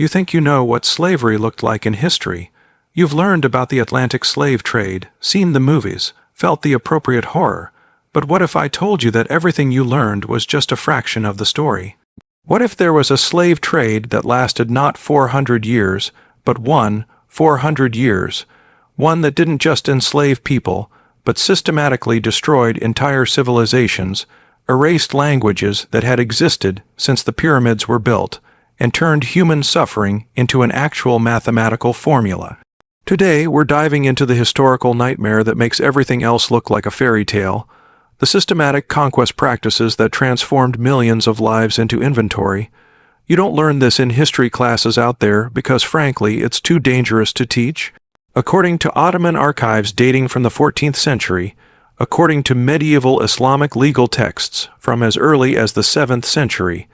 You think you know what slavery looked like in history. You've learned about the Atlantic slave trade, seen the movies, felt the appropriate horror. But what if I told you that everything you learned was just a fraction of the story? What if there was a slave trade that lasted not 400 years, but 400 years? One that didn't just enslave people, but systematically destroyed entire civilizations, erased languages that had existed since the pyramids were built, and turned human suffering into an actual mathematical formula. Today, we're diving into the historical nightmare that makes everything else look like a fairy tale, the systematic conquest practices that transformed millions of lives into inventory. You don't learn this in history classes out there because, frankly, it's too dangerous to teach. According to Ottoman archives dating from the 14th century, according to medieval Islamic legal texts from as early as the 7th century,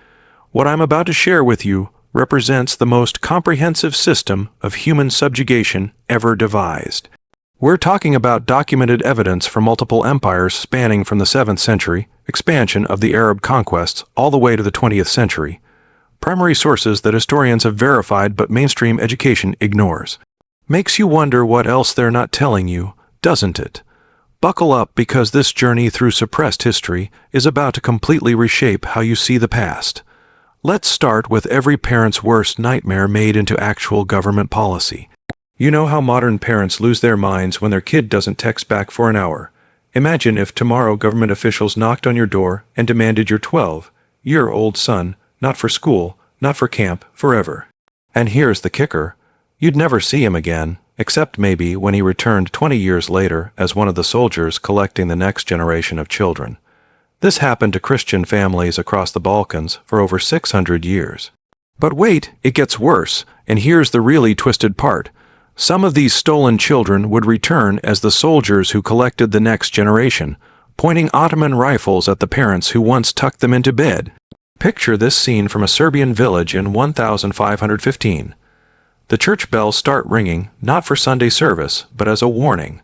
what I'm about to share with you represents the most comprehensive system of human subjugation ever devised. We're talking about documented evidence from multiple empires spanning from the 7th century, expansion of the Arab conquests, all the way to the 20th century. Primary sources that historians have verified but mainstream education ignores. Makes you wonder what else they're not telling you, doesn't it? Buckle up because this journey through suppressed history is about to completely reshape how you see the past. Let's start with every parent's worst nightmare made into actual government policy. You know how modern parents lose their minds when their kid doesn't text back for an hour. Imagine if tomorrow government officials knocked on your door and demanded your 12-year-old son, not for school, not for camp, forever. And here's the kicker. You'd never see him again, except maybe when he returned 20 years later as one of the soldiers collecting the next generation of children. This happened to Christian families across the Balkans for over 600 years. But wait, it gets worse, and here's the really twisted part. Some of these stolen children would return as the soldiers who collected the next generation, pointing Ottoman rifles at the parents who once tucked them into bed. Picture this scene from a Serbian village in 1515. The church bells start ringing, not for Sunday service, but as a warning.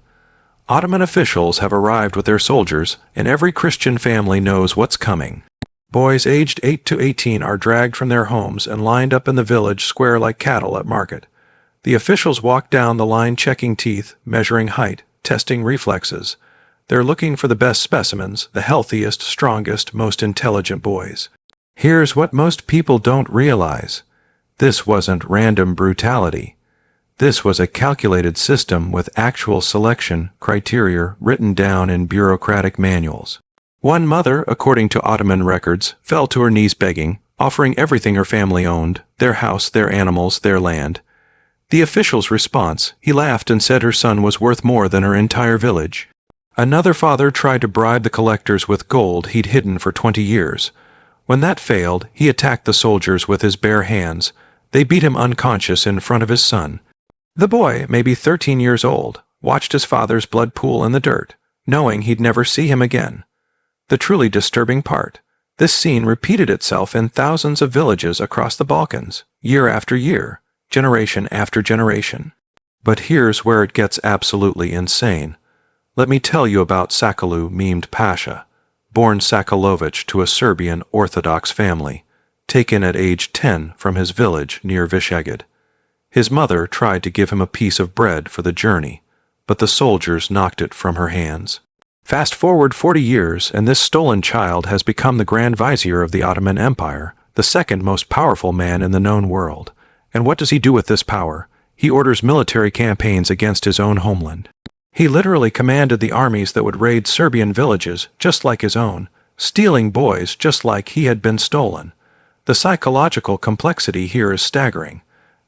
Ottoman officials have arrived with their soldiers, and every Christian family knows what's coming. Boys aged 8 to 18 are dragged from their homes and lined up in the village square like cattle at market. The officials walk down the line checking teeth, measuring height, testing reflexes. They're looking for the best specimens, the healthiest, strongest, most intelligent boys. Here's what most people don't realize. This wasn't random brutality. This was a calculated system with actual selection criteria written down in bureaucratic manuals. One mother, according to Ottoman records, fell to her knees begging, offering everything her family owned, their house, their animals, their land. The official's response, he laughed and said her son was worth more than her entire village. Another father tried to bribe the collectors with gold he'd hidden for 20 years. When that failed, he attacked the soldiers with his bare hands. They beat him unconscious in front of his son. The boy, maybe 13 years old, watched his father's blood pool in the dirt, knowing he'd never see him again. The truly disturbing part, this scene repeated itself in thousands of villages across the Balkans, year after year, generation after generation. But here's where it gets absolutely insane. Let me tell you about Sakalu Mehmed Pasha, born Sakalovich to a Serbian Orthodox family, taken at age 10 from his village near Visegrad. His mother tried to give him a piece of bread for the journey, but the soldiers knocked it from her hands. Fast forward 40 years, and this stolen child has become the Grand Vizier of the Ottoman Empire, the second most powerful man in the known world. And what does he do with this power? He orders military campaigns against his own homeland. He literally commanded the armies that would raid Serbian villages, just like his own, stealing boys just like he had been stolen. The psychological complexity here is staggering.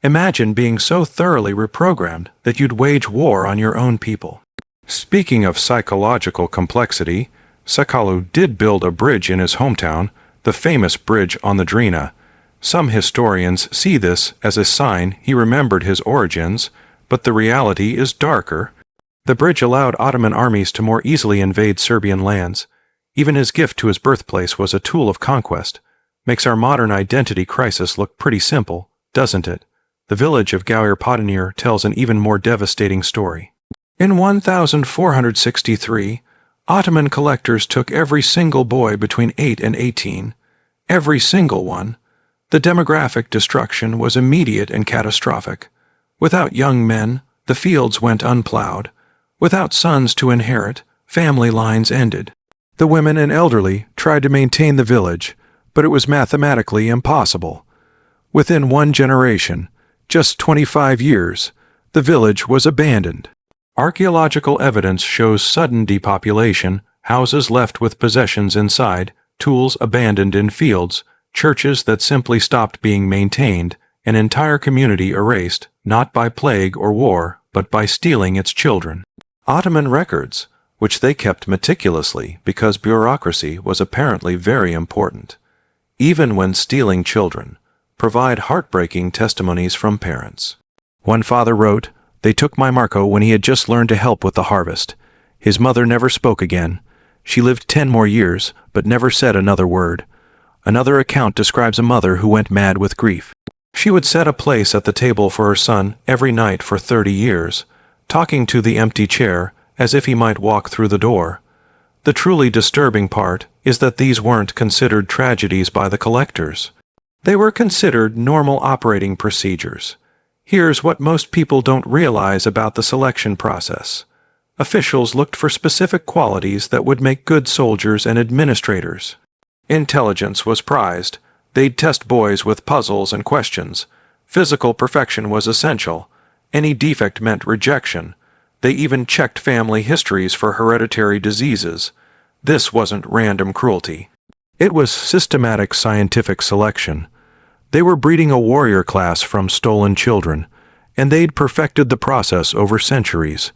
Imagine being so thoroughly reprogrammed that you'd wage war on your own people. Speaking of psychological complexity, Sakalu did build a bridge in his hometown, the famous bridge on the Drina. Some historians see this as a sign he remembered his origins, but the reality is darker. The bridge allowed Ottoman armies to more easily invade Serbian lands. Even his gift to his birthplace was a tool of conquest. Makes our modern identity crisis look pretty simple, doesn't it? The village of Gaur Podinir tells an even more devastating story. In 1463, Ottoman collectors took every single boy between 8 and 18. Every single one. The demographic destruction was immediate and catastrophic. Without young men, the fields went unplowed. Without sons to inherit, family lines ended. The women and elderly tried to maintain the village, but it was mathematically impossible. Within one generation, just 25 years, the village was abandoned. Archaeological evidence shows sudden depopulation, houses left with possessions inside, tools abandoned in fields, churches that simply stopped being maintained, an entire community erased, not by plague or war, but by stealing its children. Ottoman records, which they kept meticulously because bureaucracy was apparently very important, even when stealing children, provide heartbreaking testimonies from parents. One father wrote, "They took my Marco when he had just learned to help with the harvest. His mother never spoke again. She lived 10 more years, but never said another word." Another account describes a mother who went mad with grief. She would set a place at the table for her son every night for 30 years, talking to the empty chair as if he might walk through the door. The truly disturbing part is that these weren't considered tragedies by the collectors. They were considered normal operating procedures. Here's what most people don't realize about the selection process. Officials looked for specific qualities that would make good soldiers and administrators. Intelligence was prized. They'd test boys with puzzles and questions. Physical perfection was essential. Any defect meant rejection. They even checked family histories for hereditary diseases. This wasn't random cruelty. It was systematic scientific selection. They were breeding a warrior class from stolen children, and they'd perfected the process over centuries.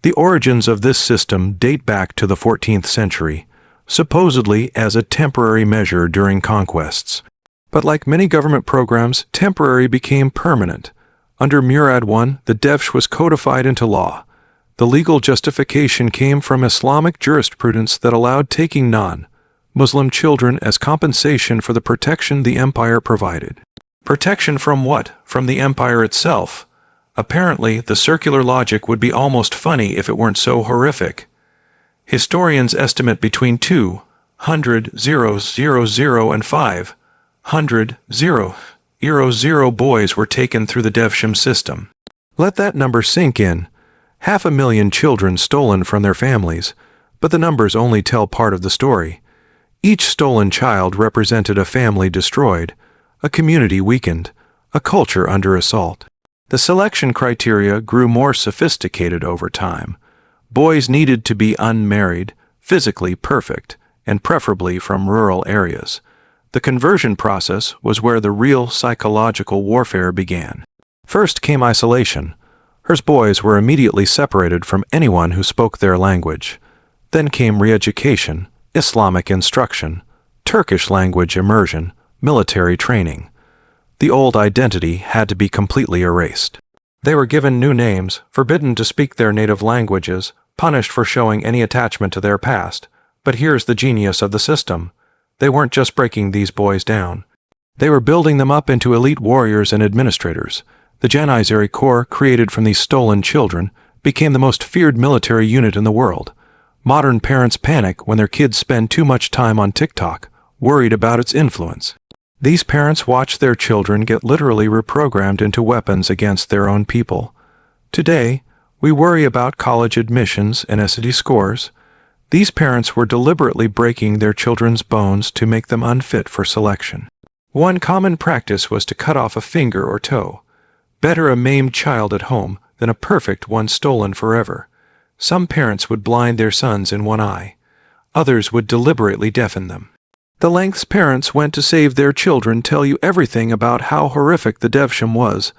The origins of this system date back to the 14th century, supposedly as a temporary measure during conquests. But like many government programs, temporary became permanent. Under Murad I, the Devsh was codified into law. The legal justification came from Islamic jurisprudence that allowed taking non-Muslim children as compensation for the protection the empire provided. Protection from what? From the empire itself. Apparently, the circular logic would be almost funny if it weren't so horrific. Historians estimate between 200,000 and 500,000 boys were taken through the Devsham system. Let that number sink in. 500,000 children stolen from their families, but the numbers only tell part of the story. Each stolen child represented a family destroyed, a community weakened, a culture under assault. The selection criteria grew more sophisticated over time. Boys needed to be unmarried, physically perfect, and preferably from rural areas. The conversion process was where the real psychological warfare began. First came isolation. Hers boys were immediately separated from anyone who spoke their language. Then came re-education, Islamic instruction, Turkish language immersion, military training. The old identity had to be completely erased. They were given new names, forbidden to speak their native languages, punished for showing any attachment to their past. But here's the genius of the system. They weren't just breaking these boys down. They were building them up into elite warriors and administrators. The Janizary Corps, created from these stolen children, became the most feared military unit in the world. Modern parents panic when their kids spend too much time on TikTok, worried about its influence. These parents watch their children get literally reprogrammed into weapons against their own people. Today, we worry about college admissions and SAT scores. These parents were deliberately breaking their children's bones to make them unfit for selection. One common practice was to cut off a finger or toe. Better a maimed child at home than a perfect one stolen forever. Some parents would blind their sons in one eye. Others would deliberately deafen them. The lengths parents went to save their children tell you everything about how horrific the Devsham was.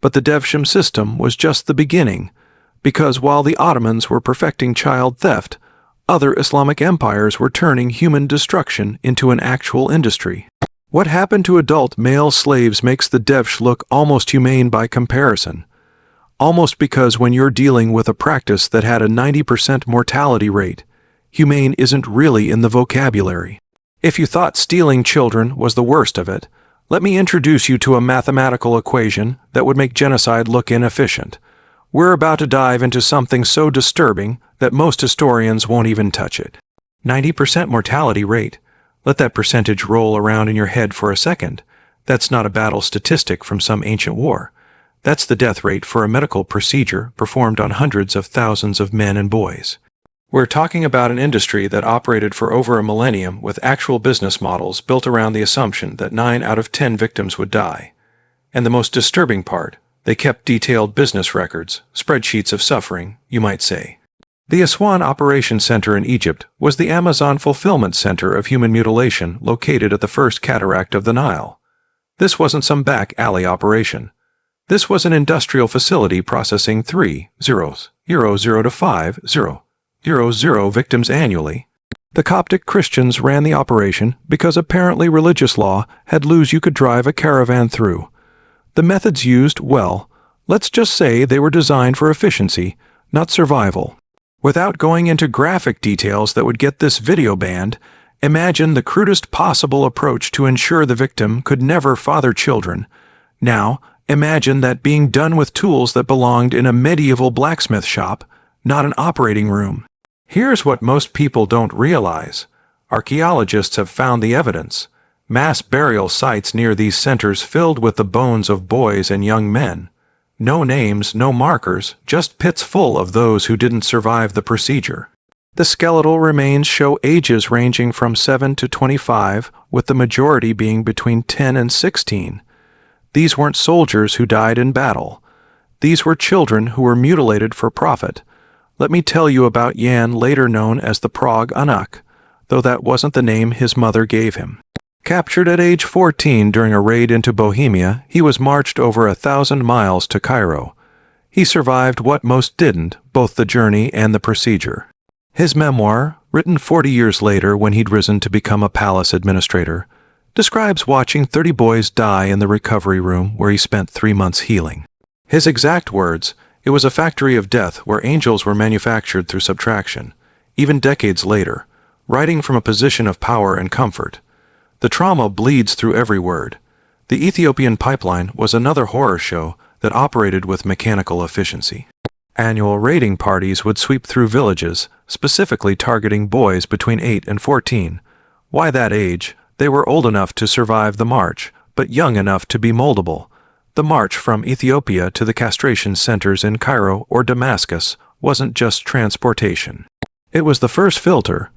But the Devsham system was just the beginning, because while the Ottomans were perfecting child theft, other Islamic empires were turning human destruction into an actual industry. What happened to adult male slaves makes the Devsh look almost humane by comparison. Almost because when you're dealing with a practice that had a 90% mortality rate, humane isn't really in the vocabulary. If you thought stealing children was the worst of it, let me introduce you to a mathematical equation that would make genocide look inefficient. We're about to dive into something so disturbing that most historians won't even touch it. 90% mortality rate. Let that percentage roll around in your head for a second. That's not a battle statistic from some ancient war. That's the death rate for a medical procedure performed on hundreds of thousands of men and boys. We're talking about an industry that operated for over a millennium with actual business models built around the assumption that 9 out of 10 victims would die. And the most disturbing part, they kept detailed business records, spreadsheets of suffering, you might say. The Aswan Operations Center in Egypt was the Amazon fulfillment center of human mutilation located at the first cataract of the Nile. This wasn't some back alley operation. This was an industrial facility processing 3 zeros, 0 to 5 0 victims annually. The Coptic Christians ran the operation because apparently religious law had laws you could drive a caravan through. The methods used, well, let's just say they were designed for efficiency, not survival. Without going into graphic details that would get this video banned, imagine the crudest possible approach to ensure the victim could never father children. Now, imagine that being done with tools that belonged in a medieval blacksmith shop, not an operating room. Here's what most people don't realize. Archaeologists have found the evidence. Mass burial sites near these centers filled with the bones of boys and young men. No names, no markers, just pits full of those who didn't survive the procedure. The skeletal remains show ages ranging from 7 to 25, with the majority being between 10 and 16. These weren't soldiers who died in battle. These were children who were mutilated for profit. Let me tell you about Jan, later known as the Prague Anak, though that wasn't the name his mother gave him. Captured at age 14 during a raid into Bohemia, he was marched over 1,000 miles to Cairo. He survived what most didn't, both the journey and the procedure. His memoir, written 40 years later when he'd risen to become a palace administrator, describes watching 30 boys die in the recovery room where he spent 3 months healing. His exact words, "It was a factory of death where angels were manufactured through subtraction," even decades later, writing from a position of power and comfort. The trauma bleeds through every word. The Ethiopian pipeline was another horror show that operated with mechanical efficiency. Annual raiding parties would sweep through villages, specifically targeting boys between 8 and 14. Why that age? They were old enough to survive the march, but young enough to be moldable. The march from Ethiopia to the castration centers in Cairo or Damascus wasn't just transportation. It was the first filter.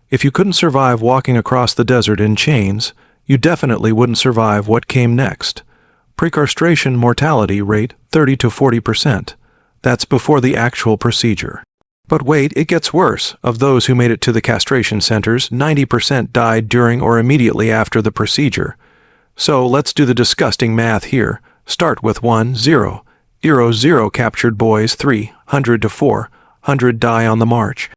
If you couldn't survive walking across the desert in chains, you definitely wouldn't survive what came next. Precastration mortality rate 30 to 40%. That's before the actual procedure. But wait, it gets worse. Of those who made it to the castration centers, 90% died during or immediately after the procedure. So let's do the disgusting math here. Start with 0 captured boys, 300 to 400 die on the march.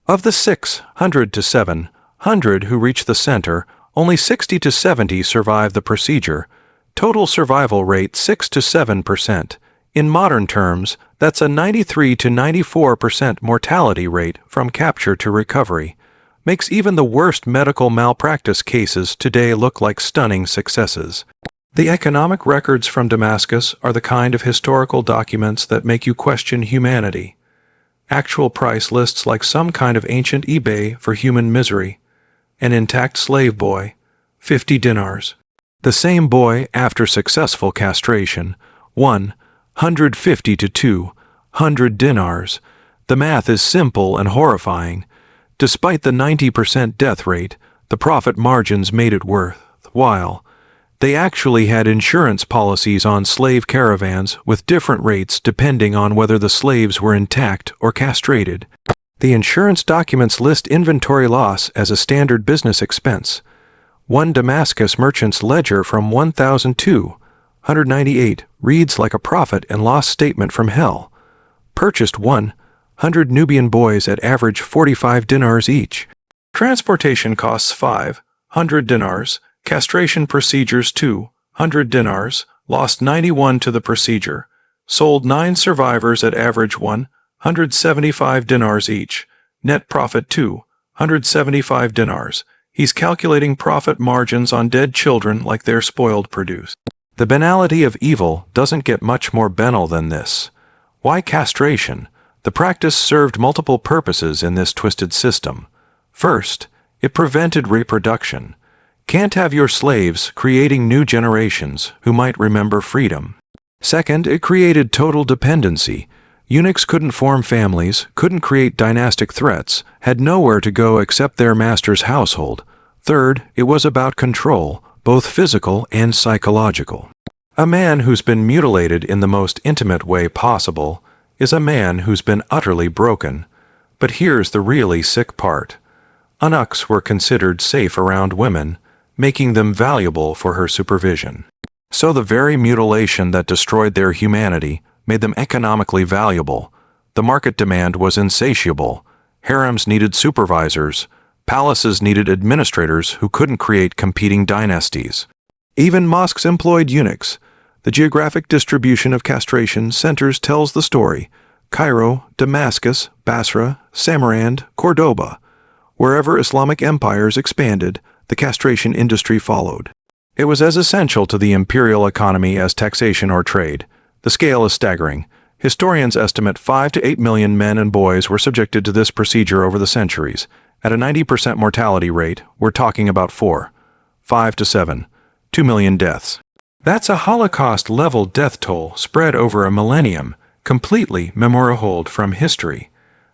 Of the 600 to 700 who reach the center, only 60 to 70 survive the procedure. Total survival rate 6 to 7%. In modern terms, that's a 93 to 94% mortality rate from capture to recovery. Makes even the worst medical malpractice cases today look like stunning successes. The economic records from Damascus are the kind of historical documents that make you question humanity. Actual price lists like some kind of ancient eBay for human misery. An intact slave boy, 50 dinars. The same boy, after successful castration, 150 to 200 dinars. The math is simple and horrifying. Despite the 90% death rate, the profit margins made it worthwhile. They actually had insurance policies on slave caravans with different rates depending on whether the slaves were intact or castrated. The insurance documents list inventory loss as a standard business expense. One Damascus merchant's ledger from 1,298 reads like a profit and loss statement from hell. Purchased 100 Nubian boys at average 45 dinars each. Transportation costs 500 dinars. Castration procedures 200 dinars, lost 91 to the procedure, sold 9 survivors at average 175 dinars each, net profit 275 dinars. He's calculating profit margins on dead children like they're spoiled produce. The banality of evil doesn't get much more banal than this. Why castration? The practice served multiple purposes in this twisted system. First, it prevented reproduction. Can't have your slaves creating new generations who might remember freedom. Second, it created total dependency. Eunuchs couldn't form families, couldn't create dynastic threats, had nowhere to go except their master's household. Third, it was about control, both physical and psychological. A man who's been mutilated in the most intimate way possible is a man who's been utterly broken. But here's the really sick part. Eunuchs were considered safe around women, making them valuable for her supervision. So the very mutilation that destroyed their humanity made them economically valuable. The market demand was insatiable. Harems needed supervisors. Palaces needed administrators who couldn't create competing dynasties. Even mosques employed eunuchs. The geographic distribution of castration centers tells the story. Cairo, Damascus, Basra, Samarkand, Cordoba. Wherever Islamic empires expanded, the castration industry followed. It was as essential to the imperial economy as taxation or trade. The scale is staggering. Historians estimate 5 to 8 million men and boys were subjected to this procedure over the centuries. At a 90% mortality rate, we're talking about 5 to 2 million deaths. That's a Holocaust-level death toll spread over a millennium, completely memorable from history.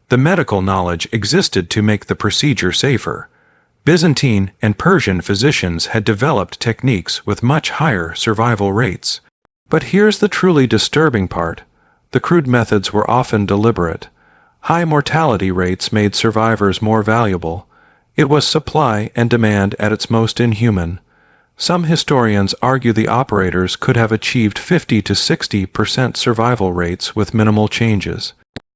The medical knowledge existed to make the procedure safer. Byzantine and Persian physicians had developed techniques with much higher survival rates. But here's the truly disturbing part. The crude methods were often deliberate. High mortality rates made survivors more valuable. It was supply and demand at its most inhuman. Some historians argue the operators could have achieved 50 to 60% survival rates with minimal changes.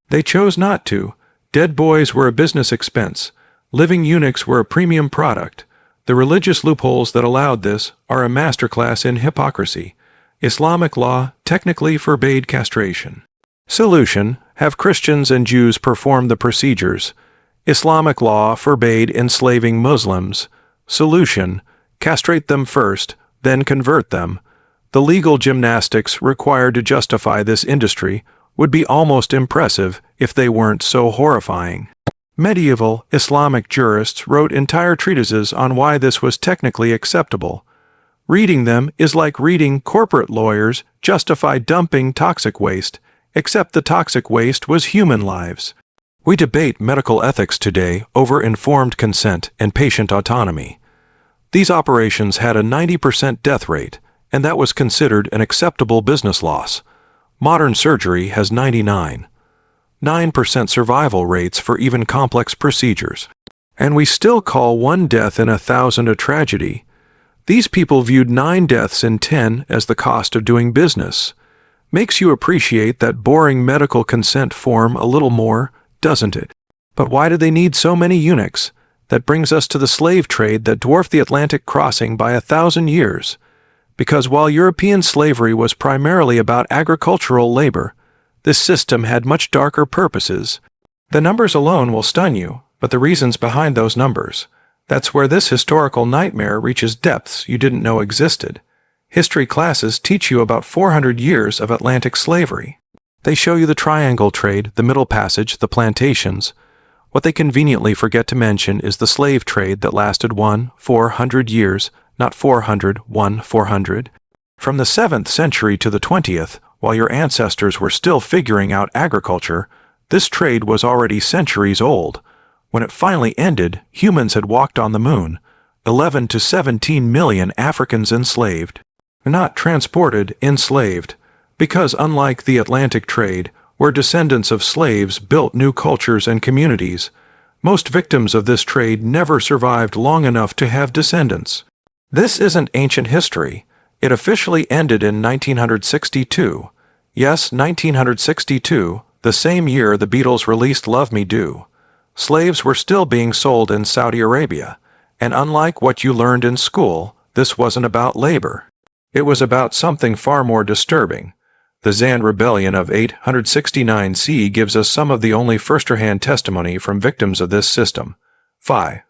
They chose not to. Dead boys were a business expense. Living eunuchs were a premium product. The religious loopholes that allowed this are a masterclass in hypocrisy. Islamic law technically forbade castration. Solution: have Christians and Jews perform the procedures. Islamic law forbade enslaving Muslims. Solution: castrate them first, then convert them. The legal gymnastics required to justify this industry would be almost impressive if they weren't so horrifying. Medieval Islamic jurists wrote entire treatises on why this was technically acceptable. Reading them is like reading corporate lawyers justify dumping toxic waste, except the toxic waste was human lives. We debate medical ethics today over informed consent and patient autonomy. These operations had a 90% death rate, and that was considered an acceptable business loss. Modern surgery has 99.9% survival rates for even complex procedures. And we still call 1 death in 1,000 a tragedy. These people viewed 9 deaths in 10 as the cost of doing business. Makes you appreciate that boring medical consent form a little more, doesn't it? But why do they need so many eunuchs? That brings us to the slave trade that dwarfed the Atlantic crossing by 1,000 years. Because while European slavery was primarily about agricultural labor, this system had much darker purposes. The numbers alone will stun you, but the reasons behind those numbers. That's where this historical nightmare reaches depths you didn't know existed. History classes teach you about 400 years of Atlantic slavery. They show you the triangle trade, the Middle Passage, the plantations. What they conveniently forget to mention is the slave trade that lasted 400 years, not 400. From the 7th century to the 20th, while your ancestors were still figuring out agriculture, this trade was already centuries old. When it finally ended, humans had walked on the moon. 11 to 17 million Africans enslaved. Not transported, enslaved. Because unlike the Atlantic trade, where descendants of slaves built new cultures and communities, most victims of this trade never survived long enough to have descendants. This isn't ancient history. It officially ended in 1962. Yes, 1962, the same year the Beatles released Love Me Do. Slaves were still being sold in Saudi Arabia, and unlike what you learned in school, this wasn't about labor. It was about something far more disturbing. The Zand Rebellion of 869 CE gives us some of the only first-hand testimony from victims of this system. 500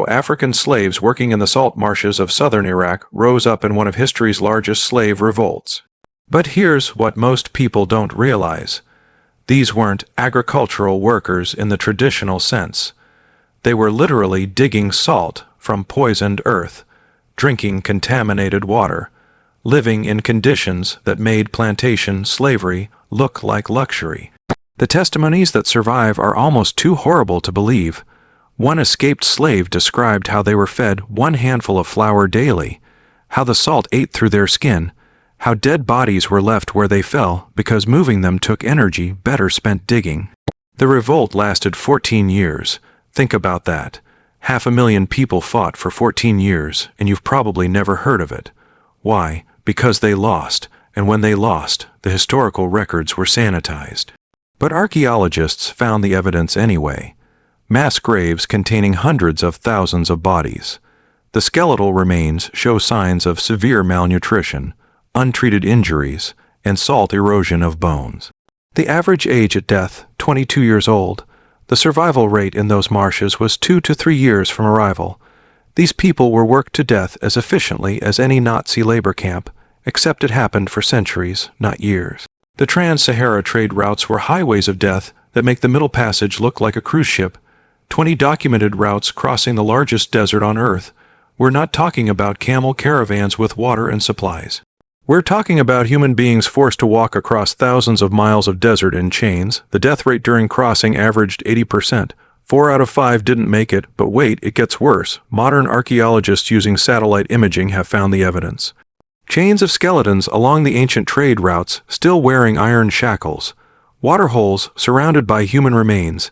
African slaves working in the salt marshes of southern Iraq rose up in one of history's largest slave revolts. But here's what most people don't realize. These weren't agricultural workers in the traditional sense. They were literally digging salt from poisoned earth, drinking contaminated water, living in conditions that made plantation slavery look like luxury. The testimonies that survive are almost too horrible to believe. One escaped slave described how they were fed one handful of flour daily, how the salt ate through their skin, how dead bodies were left where they fell because moving them took energy better spent digging. The revolt lasted 14 years. Think about that. 500,000 people fought for 14 years, and you've probably never heard of it. Why? Because they lost, and when they lost, the historical records were sanitized. But archaeologists found the evidence anyway. Mass graves containing hundreds of thousands of bodies. The skeletal remains show signs of severe malnutrition, untreated injuries, and salt erosion of bones. The average age at death, 22 years old. The survival rate in those marshes was 2 to 3 years from arrival. These people were worked to death as efficiently as any Nazi labor camp, except it happened for centuries, not years. The Trans-Sahara trade routes were highways of death that make the Middle Passage look like a cruise ship. 20 documented routes crossing the largest desert on Earth. We're not talking about camel caravans with water and supplies. We're talking about human beings forced to walk across thousands of miles of desert in chains. The death rate during crossing averaged 80%. 4 out of 5 didn't make it, but wait, it gets worse. Modern archaeologists using satellite imaging have found the evidence. Chains of skeletons along the ancient trade routes still wearing iron shackles. Waterholes surrounded by human remains.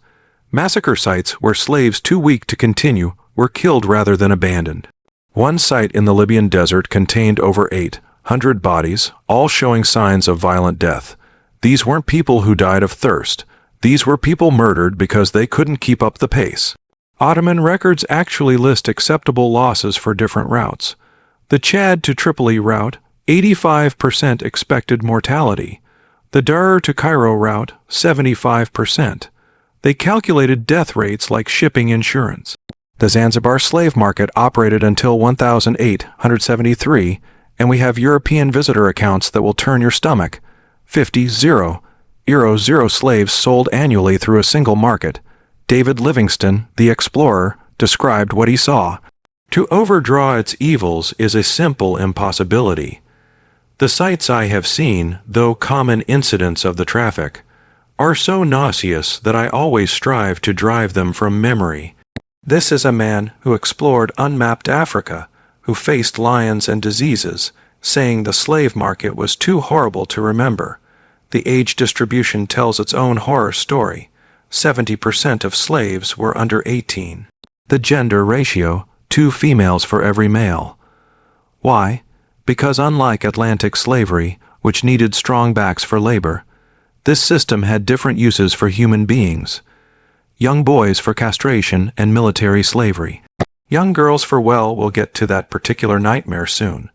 Massacre sites where slaves too weak to continue were killed rather than abandoned. One site in the Libyan desert contained over 800 bodies, all showing signs of violent death. These weren't people who died of thirst. These were people murdered because they couldn't keep up the pace. Ottoman records actually list acceptable losses for different routes. The Chad to Tripoli route, 85% expected mortality. The Dar to Cairo route, 75%. They calculated death rates like shipping insurance. The Zanzibar slave market operated until 1873, and we have European visitor accounts that will turn your stomach. 50,000 slaves sold annually through a single market. David Livingstone, the explorer, described what he saw. To overdraw its evils is a simple impossibility. The sights I have seen, though common incidents of the traffic, are so nauseous that I always strive to drive them from memory. This is a man who explored unmapped Africa, who faced lions and diseases, saying the slave market was too horrible to remember. The age distribution tells its own horror story. 70% of slaves were under 18. The gender ratio, 2 females for every male. Why? Because unlike Atlantic slavery, which needed strong backs for labor, this system had different uses for human beings. Young boys for castration and military slavery. Young girls for, well, we'll get to that particular nightmare soon.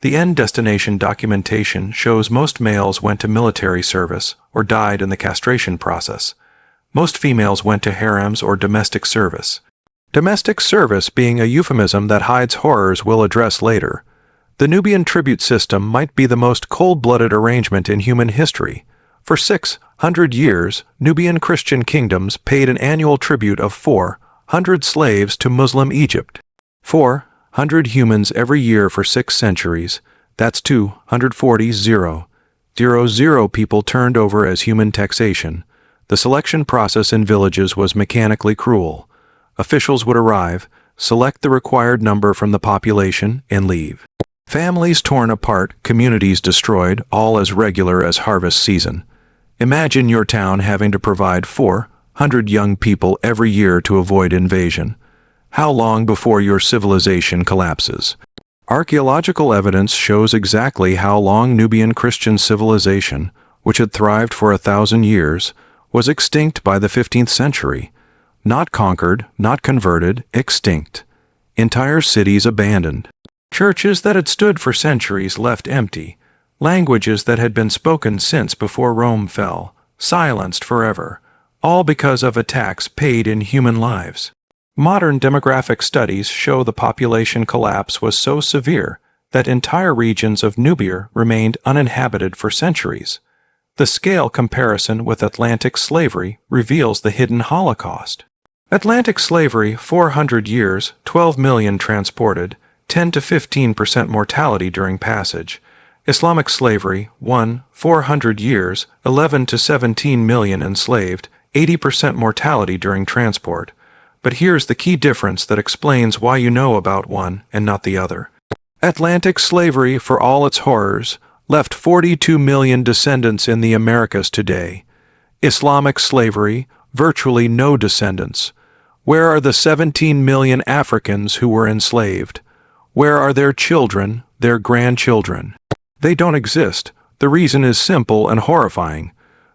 The end destination documentation shows most males went to military service or died in the castration process. Most females went to harems or domestic service. Domestic service being a euphemism that hides horrors we'll address later. The Nubian tribute system might be the most cold-blooded arrangement in human history. For 600 years, Nubian Christian kingdoms paid an annual tribute of 400 slaves to Muslim Egypt. 400 humans every year for 6 centuries. That's 240,000 people turned over as human taxation. The selection process in villages was mechanically cruel. Officials would arrive, select the required number from the population, and leave. Families torn apart, communities destroyed, all as regular as harvest season. Imagine your town having to provide 400 young people every year to avoid invasion. How long before your civilization collapses? Archaeological evidence shows exactly how long Nubian Christian civilization, which had thrived for 1,000 years, was extinct by the 15th century. Not conquered, not converted, extinct. Entire cities abandoned. Churches that had stood for centuries left empty. Languages that had been spoken since before Rome fell, silenced forever, all because of attacks paid in human lives. Modern demographic studies show the population collapse was so severe that entire regions of Nubia remained uninhabited for centuries. The scale comparison with Atlantic slavery reveals the hidden Holocaust. Atlantic slavery, 400 years, 12 million transported, 10 to 15% mortality during passage. Islamic slavery, 400 years, 11 to 17 million enslaved, 80% mortality during transport. But here's the key difference that explains why you know about one and not the other. Atlantic slavery, for all its horrors, left 42 million descendants in the Americas today. Islamic slavery, virtually no descendants. Where are the 17 million Africans who were enslaved? Where are their children, their grandchildren? They don't exist. The reason is simple and horrifying.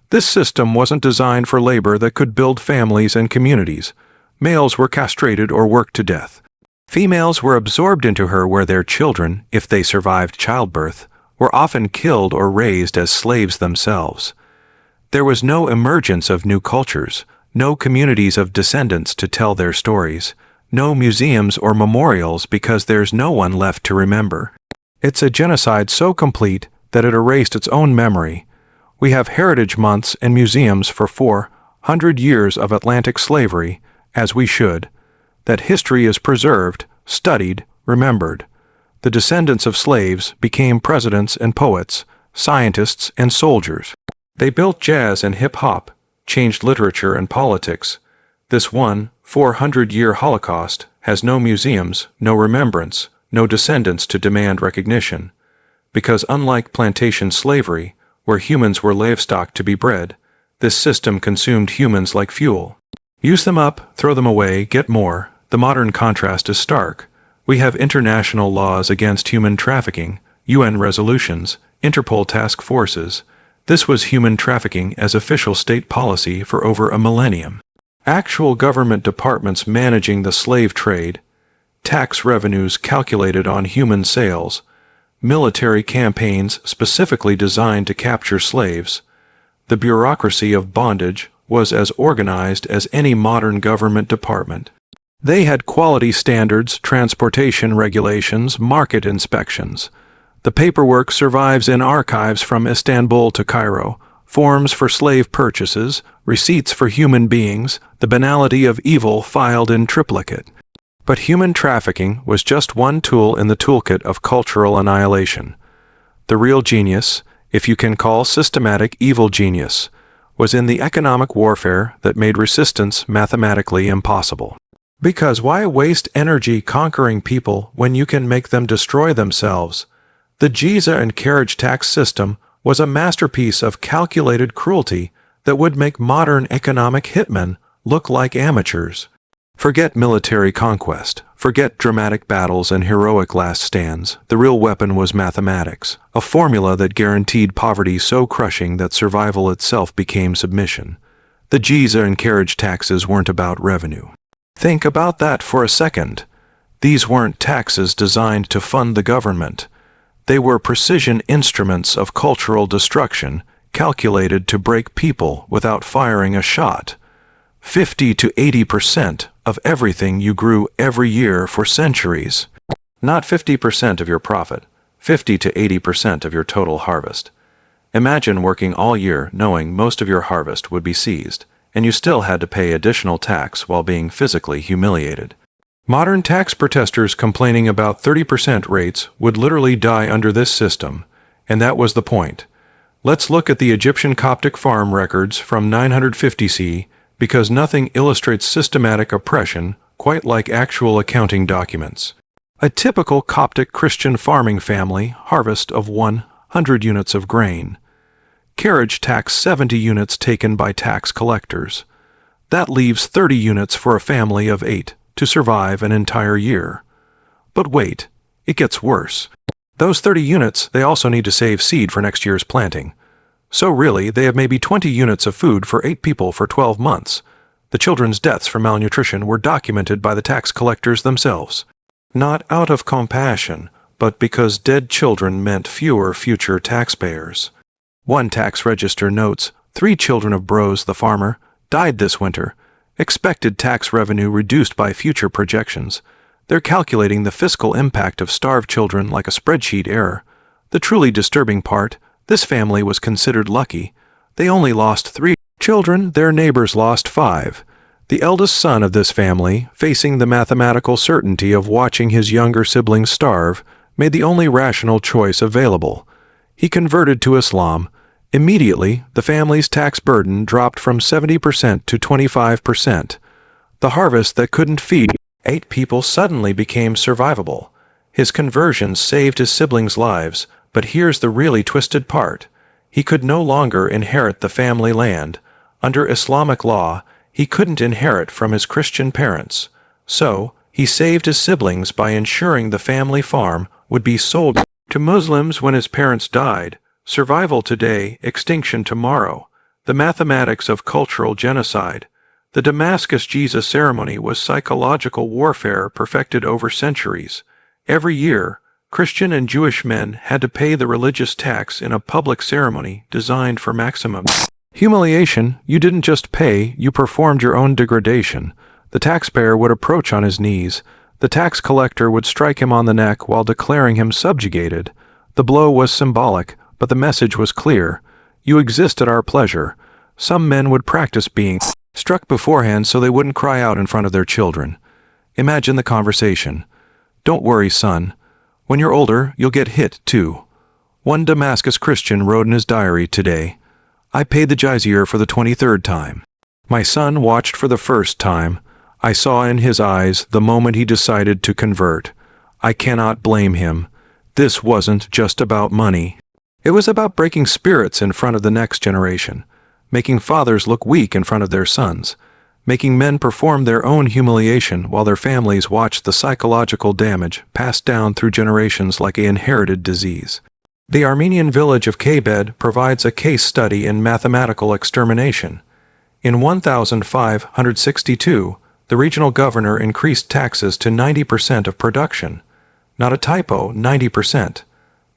This system wasn't designed for labor that could build families and communities. Males were castrated or worked to death. Females were absorbed into her where their children, if they survived childbirth, were often killed or raised as slaves themselves. There was no emergence of new cultures, no communities of descendants to tell their stories, no museums or memorials because there's no one left to remember. It's a genocide so complete that it erased its own memory. We have heritage months and museums for 400 years of Atlantic slavery, as we should. That history is preserved, studied, remembered. The descendants of slaves became presidents and poets, scientists and soldiers. They built jazz and hip-hop, changed literature and politics. This 400-year Holocaust has no museums, no remembrance, no descendants to demand recognition. Because unlike plantation slavery, where humans were livestock to be bred, this system consumed humans like fuel. Use them up, throw them away, get more. The modern contrast is stark. We have international laws against human trafficking, UN resolutions, Interpol task forces. This was human trafficking as official state policy for over a millennium. Actual government departments managing the slave trade, tax revenues calculated on human sales, military campaigns specifically designed to capture slaves. The bureaucracy of bondage was as organized as any modern government department. They had quality standards, transportation regulations, market inspections. The paperwork survives in archives from Istanbul to Cairo, forms for slave purchases, receipts for human beings, the banality of evil filed in triplicate. But human trafficking was just one tool in the toolkit of cultural annihilation. The real genius, if you can call systematic evil genius, was in the economic warfare that made resistance mathematically impossible. Because why waste energy conquering people when you can make them destroy themselves? The Giza and carriage tax system was a masterpiece of calculated cruelty that would make modern economic hitmen look like amateurs. Forget military conquest. Forget dramatic battles and heroic last stands. The real weapon was mathematics, a formula that guaranteed poverty so crushing that survival itself became submission. The Giza and carriage taxes weren't about revenue. Think about that for a second. These weren't taxes designed to fund the government. They were precision instruments of cultural destruction, calculated to break people without firing a shot. 50 to 80% of everything you grew every year for centuries. Not 50% of your profit, 50 to 80% of your total harvest. Imagine working all year knowing most of your harvest would be seized, and you still had to pay additional tax while being physically humiliated. Modern tax protesters complaining about 30% rates would literally die under this system, and that was the point. Let's look at the Egyptian Coptic farm records from 950 CE, because nothing illustrates systematic oppression quite like actual accounting documents. A typical Coptic Christian farming family harvest of 100 units of grain. Carriage tax 70 units taken by tax collectors. That leaves 30 units for a family of 8 to survive an entire year. But wait, it gets worse. Those 30 units, they also need to save seed for next year's planting. So really, they have maybe 20 units of food for 8 people for 12 months. The children's deaths from malnutrition were documented by the tax collectors themselves. Not out of compassion, but because dead children meant fewer future taxpayers. One tax register notes, 3 children of Bros, the farmer, died this winter. Expected tax revenue reduced by future projections. They're calculating the fiscal impact of starved children like a spreadsheet error. The truly disturbing part, this family was considered lucky. They only lost 3 children, their neighbors lost 5. The eldest son of this family, facing the mathematical certainty of watching his younger siblings starve, made the only rational choice available. He converted to Islam. Immediately, the family's tax burden dropped from 70% to 25%. The harvest that couldn't feed 8 people suddenly became survivable. His conversion saved his siblings' lives, but here's the really twisted part. He could no longer inherit the family land. Under Islamic law, he couldn't inherit from his Christian parents. So, he saved his siblings by ensuring the family farm would be sold to Muslims when his parents died. Survival today, extinction tomorrow. The mathematics of cultural genocide. The Damascus Jesus ceremony was psychological warfare perfected over centuries. Every year, Christian and Jewish men had to pay the religious tax in a public ceremony designed for maximum humiliation. You didn't just pay, you performed your own degradation. The taxpayer would approach on his knees. The tax collector would strike him on the neck while declaring him subjugated. The blow was symbolic, but the message was clear. You exist at our pleasure. Some men would practice being struck beforehand so they wouldn't cry out in front of their children. Imagine the conversation. Don't worry, son. When you're older, you'll get hit, too. One Damascus Christian wrote in his diary today, I paid the jizya for the 23rd time. My son watched for the first time. I saw in his eyes the moment he decided to convert. I cannot blame him. This wasn't just about money. It was about breaking spirits in front of the next generation, making fathers look weak in front of their sons, making men perform their own humiliation while their families watched the psychological damage passed down through generations like an inherited disease. The Armenian village of Kebed provides a case study in mathematical extermination. In 1562, the regional governor increased taxes to 90% of production. Not a typo, 90%.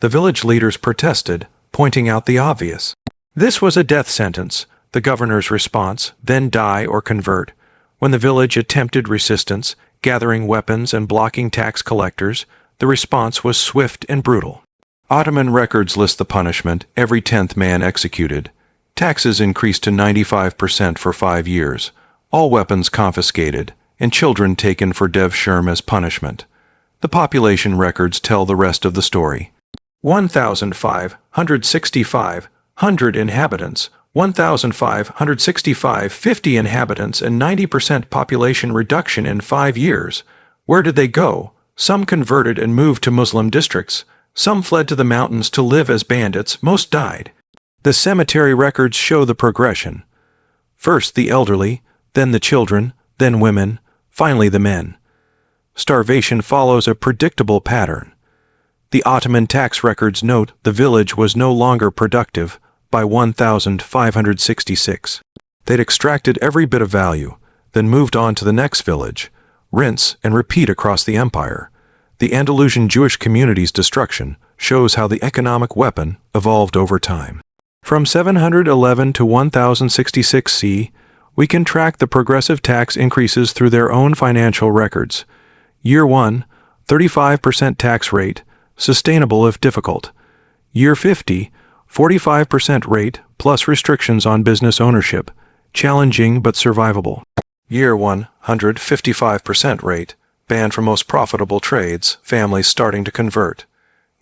The village leaders protested, pointing out the obvious. This was a death sentence. The governor's response, then die or convert. When the village attempted resistance, gathering weapons and blocking tax collectors, the response was swift and brutal. Ottoman records list the punishment, every 10th man executed. Taxes increased to 95% for 5 years. All weapons confiscated, and children taken for devshirm as punishment. The population records tell the rest of the story. 1,565 inhabitants, 1,565 50 inhabitants, and 90% population reduction in 5 years. Where did they go? Some converted and moved to Muslim districts. Some fled to the mountains to live as bandits. Most died. The cemetery records show the progression. First the elderly, then the children, then women, finally the men. Starvation follows a predictable pattern. The Ottoman tax records note the village was no longer productive by 1566. They'd extracted every bit of value, then moved on to the next village, rinse and repeat across the empire. The Andalusian Jewish community's destruction shows how the economic weapon evolved over time. From 711 to 1066 C, we can track the progressive tax increases through their own financial records. Year 1, 35% tax rate, sustainable if difficult. Year 50, 45% rate plus restrictions on business ownership, challenging but survivable. Year 155% rate, banned from most profitable trades, families starting to convert.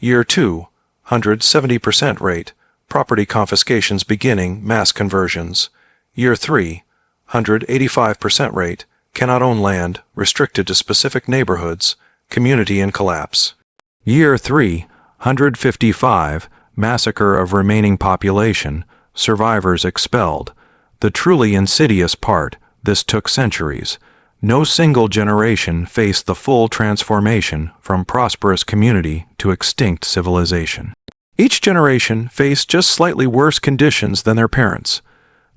Year 2, 170% rate, property confiscations beginning, mass conversions. Year 3, 185% rate, cannot own land, restricted to specific neighborhoods, community in collapse. Year 3, 155, massacre of remaining population, survivors expelled. The truly insidious part, this took centuries. No single generation faced the full transformation from prosperous community to extinct civilization. Each generation faced just slightly worse conditions than their parents.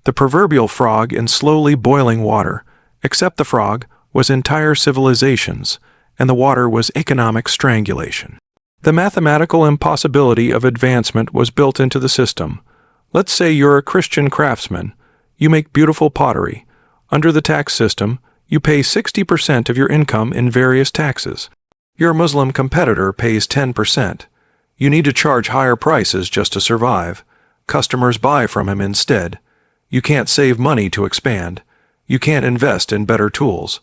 The proverbial frog in slowly boiling water, except the frog was entire civilizations, and the water was economic strangulation. The mathematical impossibility of advancement was built into the system. Let's say you're a Christian craftsman. You make beautiful pottery. Under the tax system, you pay 60% of your income in various taxes. Your Muslim competitor pays 10%. You need to charge higher prices just to survive. Customers buy from him instead. You can't save money to expand. You can't invest in better tools.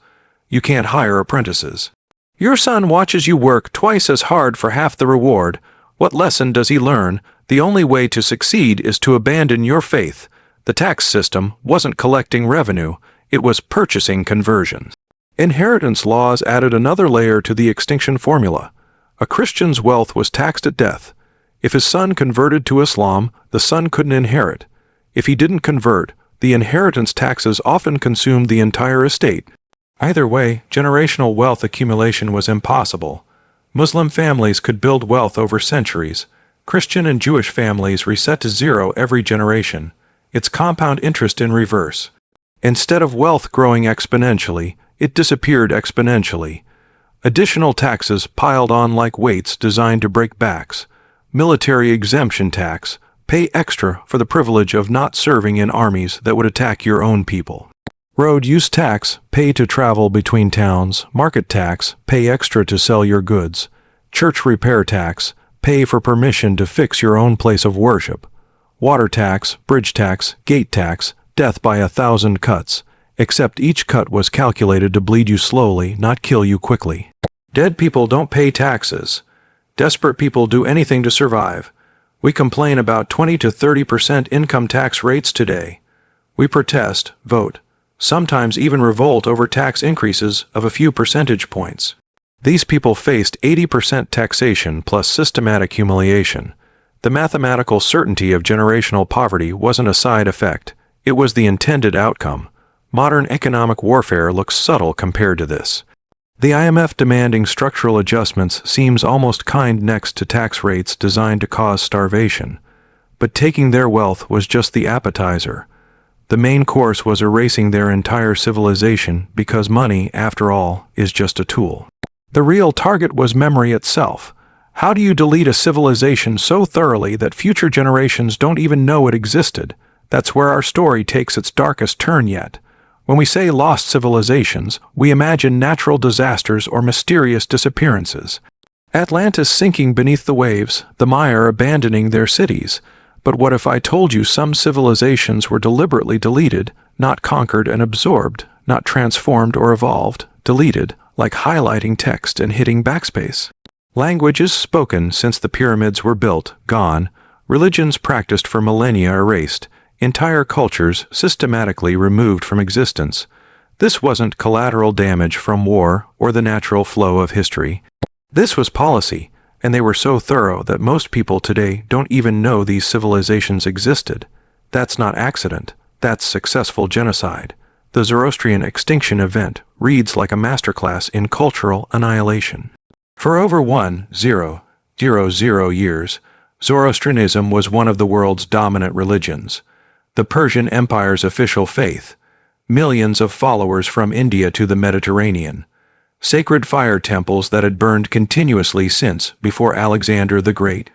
You can't hire apprentices. Your son watches you work twice as hard for half the reward. What lesson does he learn? The only way to succeed is to abandon your faith. The tax system wasn't collecting revenue, it was purchasing conversions. Inheritance laws added another layer to the extinction formula. A Christian's wealth was taxed at death. If his son converted to Islam, the son couldn't inherit. If he didn't convert, the inheritance taxes often consumed the entire estate. Either way, generational wealth accumulation was impossible. Muslim families could build wealth over centuries. Christian and Jewish families reset to zero every generation. It's compound interest in reverse. Instead of wealth growing exponentially, it disappeared exponentially. Additional taxes piled on like weights designed to break backs. Military exemption tax, pay extra for the privilege of not serving in armies that would attack your own people. Road use tax, pay to travel between towns. Market tax, pay extra to sell your goods. Church repair tax, pay for permission to fix your own place of worship. Water tax, bridge tax, gate tax, death by 1,000 cuts, except each cut was calculated to bleed you slowly, not kill you quickly. Dead people don't pay taxes. Desperate people do anything to survive. We complain about 20 to 30% income tax rates today. We protest, vote, sometimes even revolt over tax increases of a few percentage points. These people faced 80% taxation plus systematic humiliation. The mathematical certainty of generational poverty wasn't a side effect, it was the intended outcome. Modern economic warfare looks subtle compared to this. The IMF demanding structural adjustments seems almost kind next to tax rates designed to cause starvation. But taking their wealth was just the appetizer. The main course was erasing their entire civilization because money, after all, is just a tool. The real target was memory itself. How do you delete a civilization so thoroughly that future generations don't even know it existed? That's where our story takes its darkest turn yet. When we say lost civilizations, we imagine natural disasters or mysterious disappearances. Atlantis sinking beneath the waves, the Maya abandoning their cities. But what if I told you some civilizations were deliberately deleted, not conquered and absorbed, not transformed or evolved, deleted, like highlighting text and hitting backspace? Languages spoken since the pyramids were built, gone. Religions practiced for millennia erased. Entire cultures systematically removed from existence. This wasn't collateral damage from war or the natural flow of history. This was policy, and they were so thorough that most people today don't even know these civilizations existed. That's not accident, that's successful genocide. The Zoroastrian extinction event reads like a masterclass in cultural annihilation. For over 1,000 years, Zoroastrianism was one of the world's dominant religions. The Persian Empire's official faith, millions of followers from India to the Mediterranean, sacred fire temples that had burned continuously since before Alexander the Great.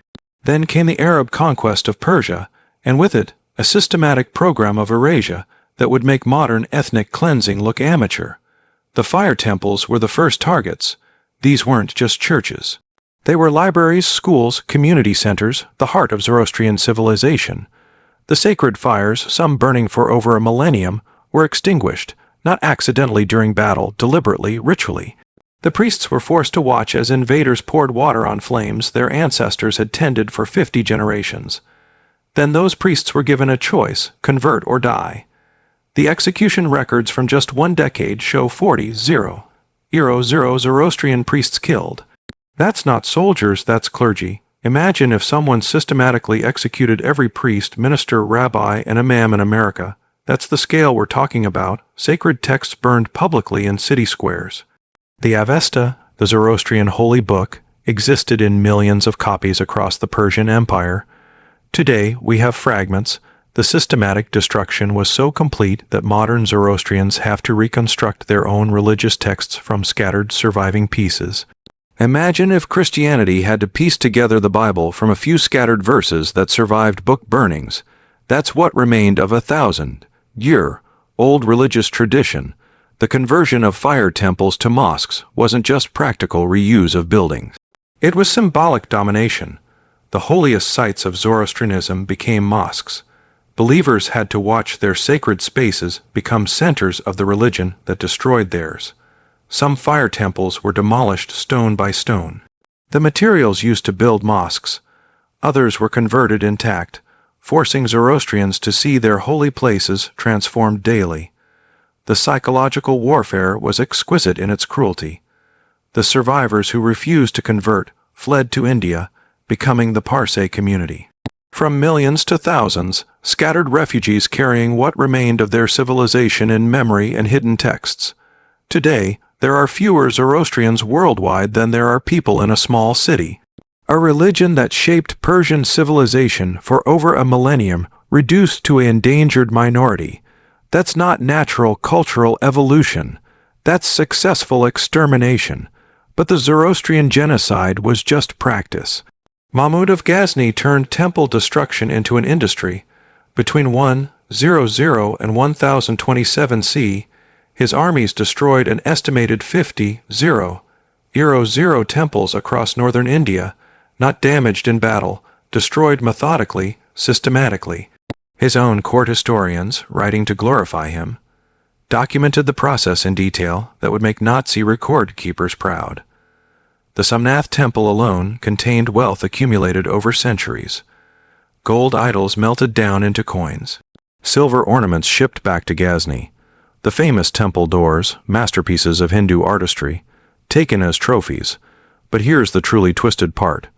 Then came the Arab conquest of Persia, and with it, a systematic program of erasure that would make modern ethnic cleansing look amateur. The fire temples were the first targets. These weren't just churches. They were libraries, schools, community centers, the heart of Zoroastrian civilization. The sacred fires, some burning for over a millennium, were extinguished, not accidentally during battle, deliberately, ritually. The priests were forced to watch as invaders poured water on flames their ancestors had tended for 50 generations. Then those priests were given a choice, convert or die. The execution records from just one decade show 40 Zoroastrian priests killed. That's not soldiers, that's clergy. Imagine if someone systematically executed every priest, minister, rabbi, and imam in America. That's the scale we're talking about. Sacred texts burned publicly in city squares. The Avesta, the Zoroastrian holy book, existed in millions of copies across the Persian Empire. Today, we have fragments. The systematic destruction was so complete that modern Zoroastrians have to reconstruct their own religious texts from scattered surviving pieces. Imagine if Christianity had to piece together the Bible from a few scattered verses that survived book burnings. That's what remained of 1,000-year-old religious tradition. The conversion of fire temples to mosques wasn't just practical reuse of buildings. It was symbolic domination. The holiest sites of Zoroastrianism became mosques. Believers had to watch their sacred spaces become centers of the religion that destroyed theirs. Some fire temples were demolished stone by stone. The materials used to build mosques, others were converted intact, forcing Zoroastrians to see their holy places transformed daily. The psychological warfare was exquisite in its cruelty. The survivors who refused to convert fled to India, becoming the Parsi community. From millions to thousands, scattered refugees carrying what remained of their civilization in memory and hidden texts. Today, there are fewer Zoroastrians worldwide than there are people in a small city. A religion that shaped Persian civilization for over a millennium reduced to an endangered minority. That's not natural cultural evolution. That's successful extermination. But the Zoroastrian genocide was just practice. Mahmud of Ghazni turned temple destruction into an industry. Between 100 and 1027 C, his armies destroyed an estimated 50 temples across northern India, not damaged in battle, destroyed methodically, systematically. His own court historians, writing to glorify him, documented the process in detail that would make Nazi record keepers proud. The Somnath temple alone contained wealth accumulated over centuries. Gold idols melted down into coins. Silver ornaments shipped back to Ghazni. The famous temple doors, masterpieces of Hindu artistry, taken as trophies. But here's the truly twisted part.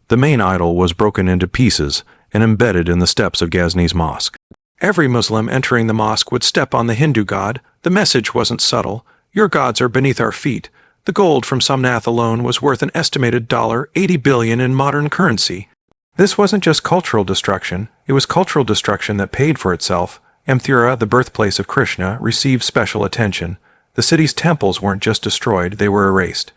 The main idol was broken into pieces and embedded in the steps of Ghazni's mosque. Every Muslim entering the mosque would step on the Hindu god. The message wasn't subtle. Your gods are beneath our feet. The gold from Somnath alone was worth an estimated $80 billion in modern currency. This wasn't just cultural destruction, it was cultural destruction that paid for itself. Mathura, the birthplace of Krishna, received special attention. The city's temples weren't just destroyed, they were erased.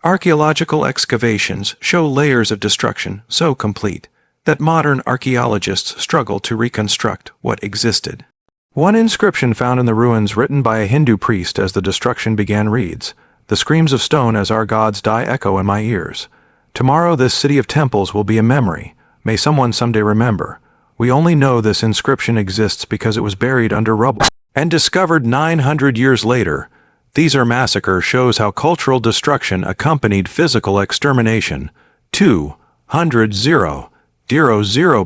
Archaeological excavations show layers of destruction so complete that modern archaeologists struggle to reconstruct what existed. One inscription found in the ruins written by a Hindu priest as the destruction began reads, "The screams of stone as our gods die echo in my ears. Tomorrow this city of temples will be a memory. May someone someday remember. We only know this inscription exists because it was buried under rubble and discovered 900 years later. These massacre shows how cultural destruction accompanied physical extermination. 200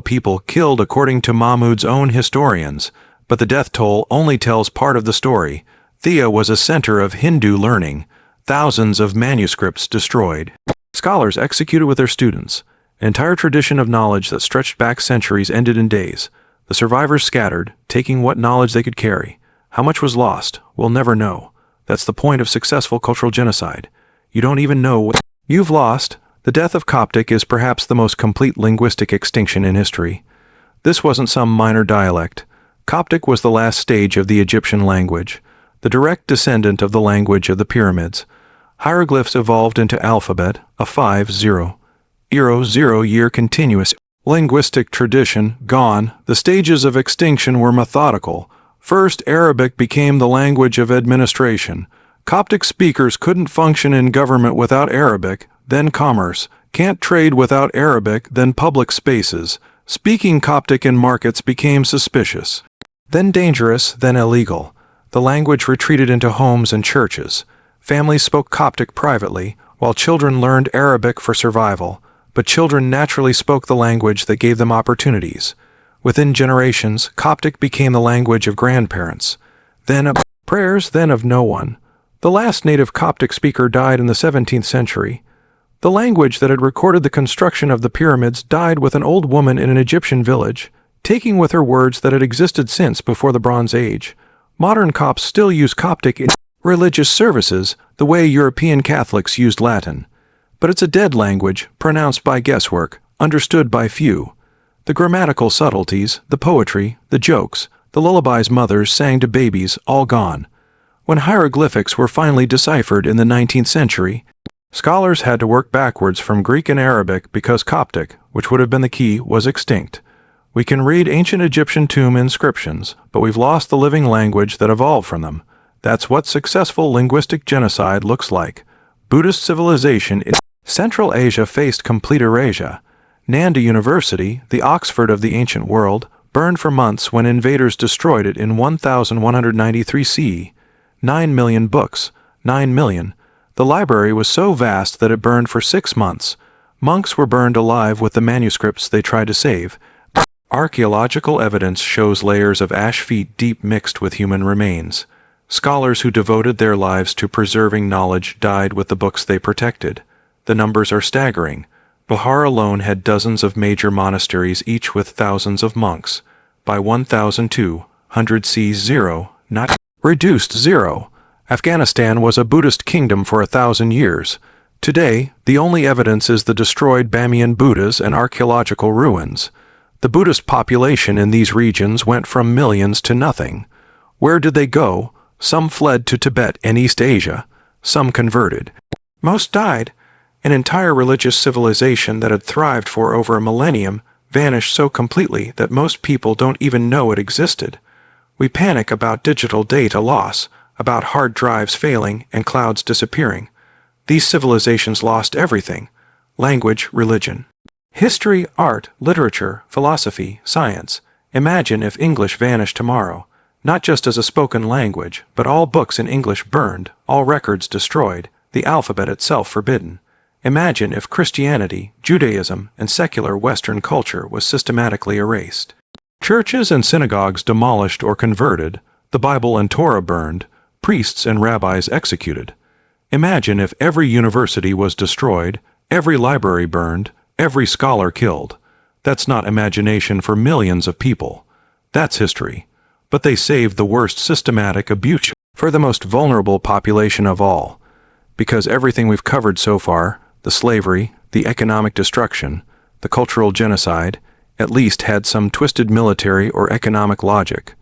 people killed according to Mahmud's own historians, but the death toll only tells part of the story. Thea was a center of Hindu learning. Thousands of manuscripts destroyed. Scholars executed with their students. An entire tradition of knowledge that stretched back centuries ended in days. The survivors scattered, taking what knowledge they could carry. How much was lost? We'll never know. That's the point of successful cultural genocide. You don't even know what you've lost. The death of Coptic is perhaps the most complete linguistic extinction in history. This wasn't some minor dialect. Coptic was the last stage of the Egyptian language, the direct descendant of the language of the pyramids. Hieroglyphs evolved into alphabet, a 5-0-year continuous linguistic tradition, gone. The stages of extinction were methodical. First, Arabic became the language of administration. Coptic speakers couldn't function in government without Arabic, then commerce. Can't trade without Arabic, then public spaces. Speaking Coptic in markets became suspicious. Then dangerous, then illegal. The language retreated into homes and churches. Families spoke Coptic privately, while children learned Arabic for survival, but children naturally spoke the language that gave them opportunities. Within generations, Coptic became the language of grandparents, then of prayers, then of no one. The last native Coptic speaker died in the 17th century. The language that had recorded the construction of the pyramids died with an old woman in an Egyptian village, taking with her words that had existed since before the Bronze Age. Modern Copts still use Coptic in religious services the way European Catholics used Latin. But it's a dead language, pronounced by guesswork, understood by few. The grammatical subtleties, the poetry, the jokes, the lullabies mothers sang to babies, all gone. When hieroglyphics were finally deciphered in the 19th century, scholars had to work backwards from Greek and Arabic because Coptic, which would have been the key, was extinct. We can read ancient Egyptian tomb inscriptions, but we've lost the living language that evolved from them. That's what successful linguistic genocide looks like. Buddhist civilization in Central Asia faced complete erasure. Nanda University, the Oxford of the ancient world, burned for months when invaders destroyed it in 1193 CE. 9 million books. 9 million. The library was so vast that it burned for 6 months. Monks were burned alive with the manuscripts they tried to save. Archaeological evidence shows layers of ash feet deep mixed with human remains. Scholars who devoted their lives to preserving knowledge died with the books they protected. The numbers are staggering. Bihar alone had dozens of major monasteries, each with thousands of monks. By 1200 C 0, not reduced 0. Afghanistan was a Buddhist kingdom for 1,000 years. Today, the only evidence is the destroyed Bamiyan Buddhas and archaeological ruins. The Buddhist population in these regions went from millions to nothing. Where did they go? Some fled to Tibet and East Asia. Some converted. Most died. An entire religious civilization that had thrived for over a millennium vanished so completely that most people don't even know it existed. We panic about digital data loss, about hard drives failing and clouds disappearing. These civilizations lost everything: language, religion, history, art, literature, philosophy, science. Imagine if English vanished tomorrow, not just as a spoken language, but all books in English burned, all records destroyed, the alphabet itself forbidden. Imagine if Christianity, Judaism, and secular Western culture was systematically erased. Churches and synagogues demolished or converted, the Bible and Torah burned, priests and rabbis executed. Imagine if every university was destroyed, every library burned, every scholar killed. That's not imagination for millions of people. That's history. But they saved the worst systematic abuse for the most vulnerable population of all. Because everything we've covered so far, the slavery, the economic destruction, the cultural genocide, at least had some twisted military or economic logic.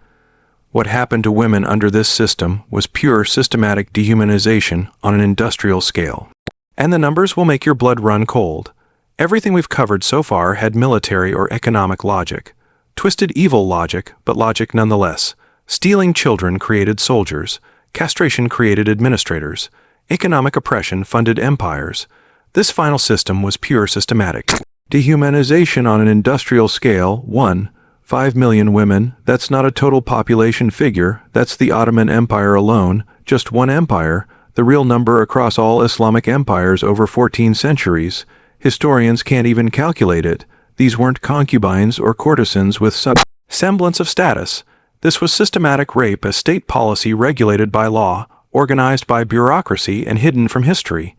What happened to women under this system was pure systematic dehumanization on an industrial scale. And the numbers will make your blood run cold. Everything we've covered so far had military or economic logic. Twisted evil logic, but logic nonetheless. Stealing children created soldiers. Castration created administrators. Economic oppression funded empires. This final system was pure systematic. Dehumanization on an industrial scale. 1. 5 million women. That's not a total population figure. That's the Ottoman Empire alone. Just one empire. The real number across all Islamic empires over 14 centuries. Historians can't even calculate it. These weren't concubines or courtesans with some semblance of status. This was systematic rape as state policy regulated by law, organized by bureaucracy, and hidden from history.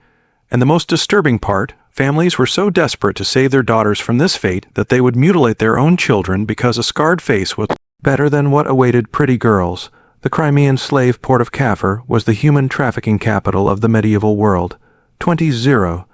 And the most disturbing part, families were so desperate to save their daughters from this fate that they would mutilate their own children because a scarred face was better than what awaited pretty girls. The Crimean slave port of Kafir was the human trafficking capital of the medieval world. 20,000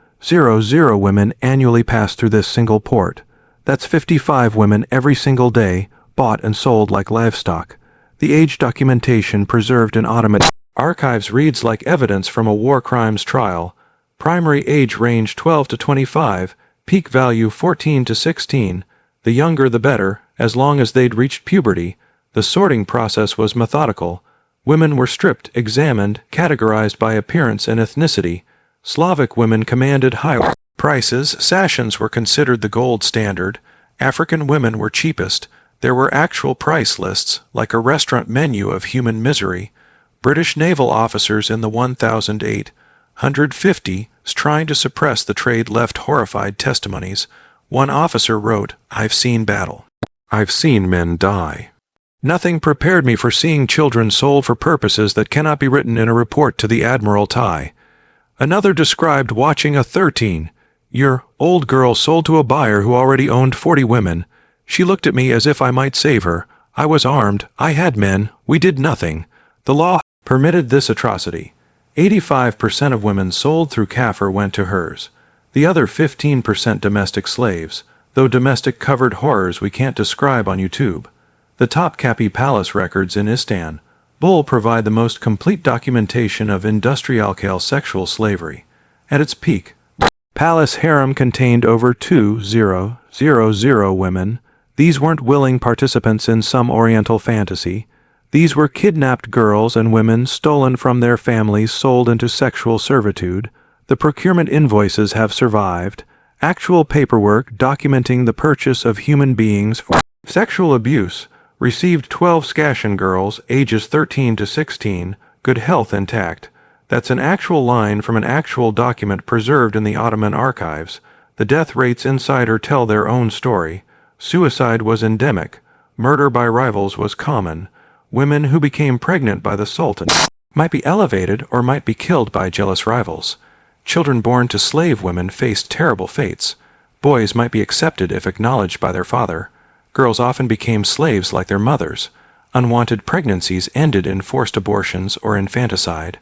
women annually passed through this single port. That's 55 women every single day, bought and sold like livestock. The age documentation preserved in Ottoman archives reads like evidence from a war crimes trial. Primary age range 12 to 25, peak value 14 to 16. The younger the better, as long as they'd reached puberty. The sorting process was methodical. Women were stripped, examined, categorized by appearance and ethnicity. Slavic women commanded higher prices. Sassions were considered the gold standard. African women were cheapest. There were actual price lists, like a restaurant menu of human misery. British naval officers in the 1,850s trying to suppress the trade left horrified testimonies. One officer wrote, "I've seen battle. I've seen men die. Nothing prepared me for seeing children sold for purposes that cannot be written in a report to the Admiralty." Another described watching a 13-year-old girl sold to a buyer who already owned 40 women. She looked at me as if I might save her. I was armed. I had men. We did nothing. The law permitted this atrocity. 85% of women sold through Kafir went to hers. The other 15% domestic slaves, though domestic covered horrors we can't describe on YouTube. The Topkapi Palace records in Istanbul provide the most complete documentation of industrial sexual slavery. At its peak, Palace harem contained over 2,000 women. These weren't willing participants in some oriental fantasy. These were kidnapped girls and women stolen from their families, sold into sexual servitude. The procurement invoices have survived. Actual paperwork documenting the purchase of human beings for Sexual abuse. Received 12 Scashan girls, ages 13 to 16, good health intact. That's an actual line from an actual document preserved in the Ottoman archives. The death rates inside her tell their own story. Suicide was endemic. Murder by rivals was common. Women who became pregnant by the Sultan might be elevated or might be killed by jealous rivals. Children born to slave women faced terrible fates. Boys might be accepted if acknowledged by their father. Girls often became slaves like their mothers. Unwanted pregnancies ended in forced abortions or infanticide.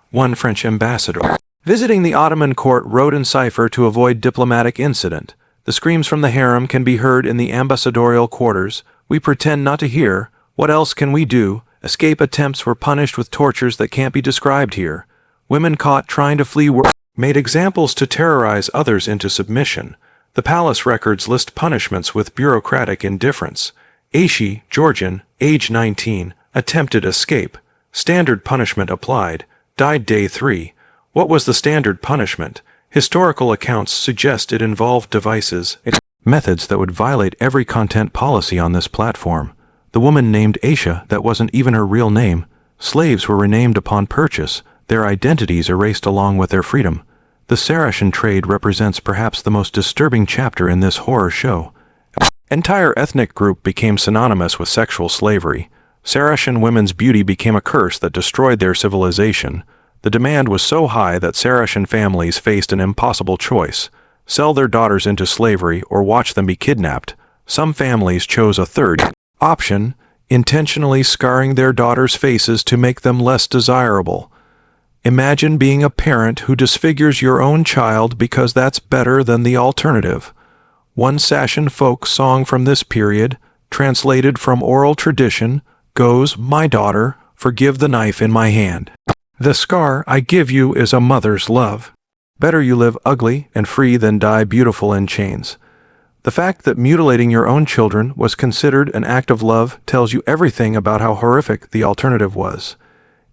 One French ambassador visiting the Ottoman court wrote in cipher to avoid diplomatic incident. The screams from the harem can be heard in the ambassadorial quarters. We pretend not to hear. What else can we do? Escape attempts were punished with tortures that can't be described here. Women caught trying to flee were made examples to terrorize others into submission. The palace records list punishments with bureaucratic indifference. Aishi, Georgian, age 19, attempted escape. Standard punishment applied. Died day 3. What was the standard punishment? Historical accounts suggest it involved devices, methods that would violate every content policy on this platform. The woman named Aisha, that wasn't even her real name. Slaves were renamed upon purchase, their identities erased along with their freedom. The Saracen trade represents perhaps the most disturbing chapter in this horror show. Entire ethnic group became synonymous with sexual slavery. Saracen women's beauty became a curse that destroyed their civilization. The demand was so high that Saracen families faced an impossible choice: sell their daughters into slavery or watch them be kidnapped. Some families chose a third option, intentionally scarring their daughters' faces to make them less desirable. Imagine being a parent who disfigures your own child because that's better than the alternative. One Sashan folk song from this period, translated from oral tradition, goes, "My daughter, forgive the knife in my hand. The scar I give you is a mother's love. Better you live ugly and free than die beautiful in chains." The fact that mutilating your own children was considered an act of love tells you everything about how horrific the alternative was.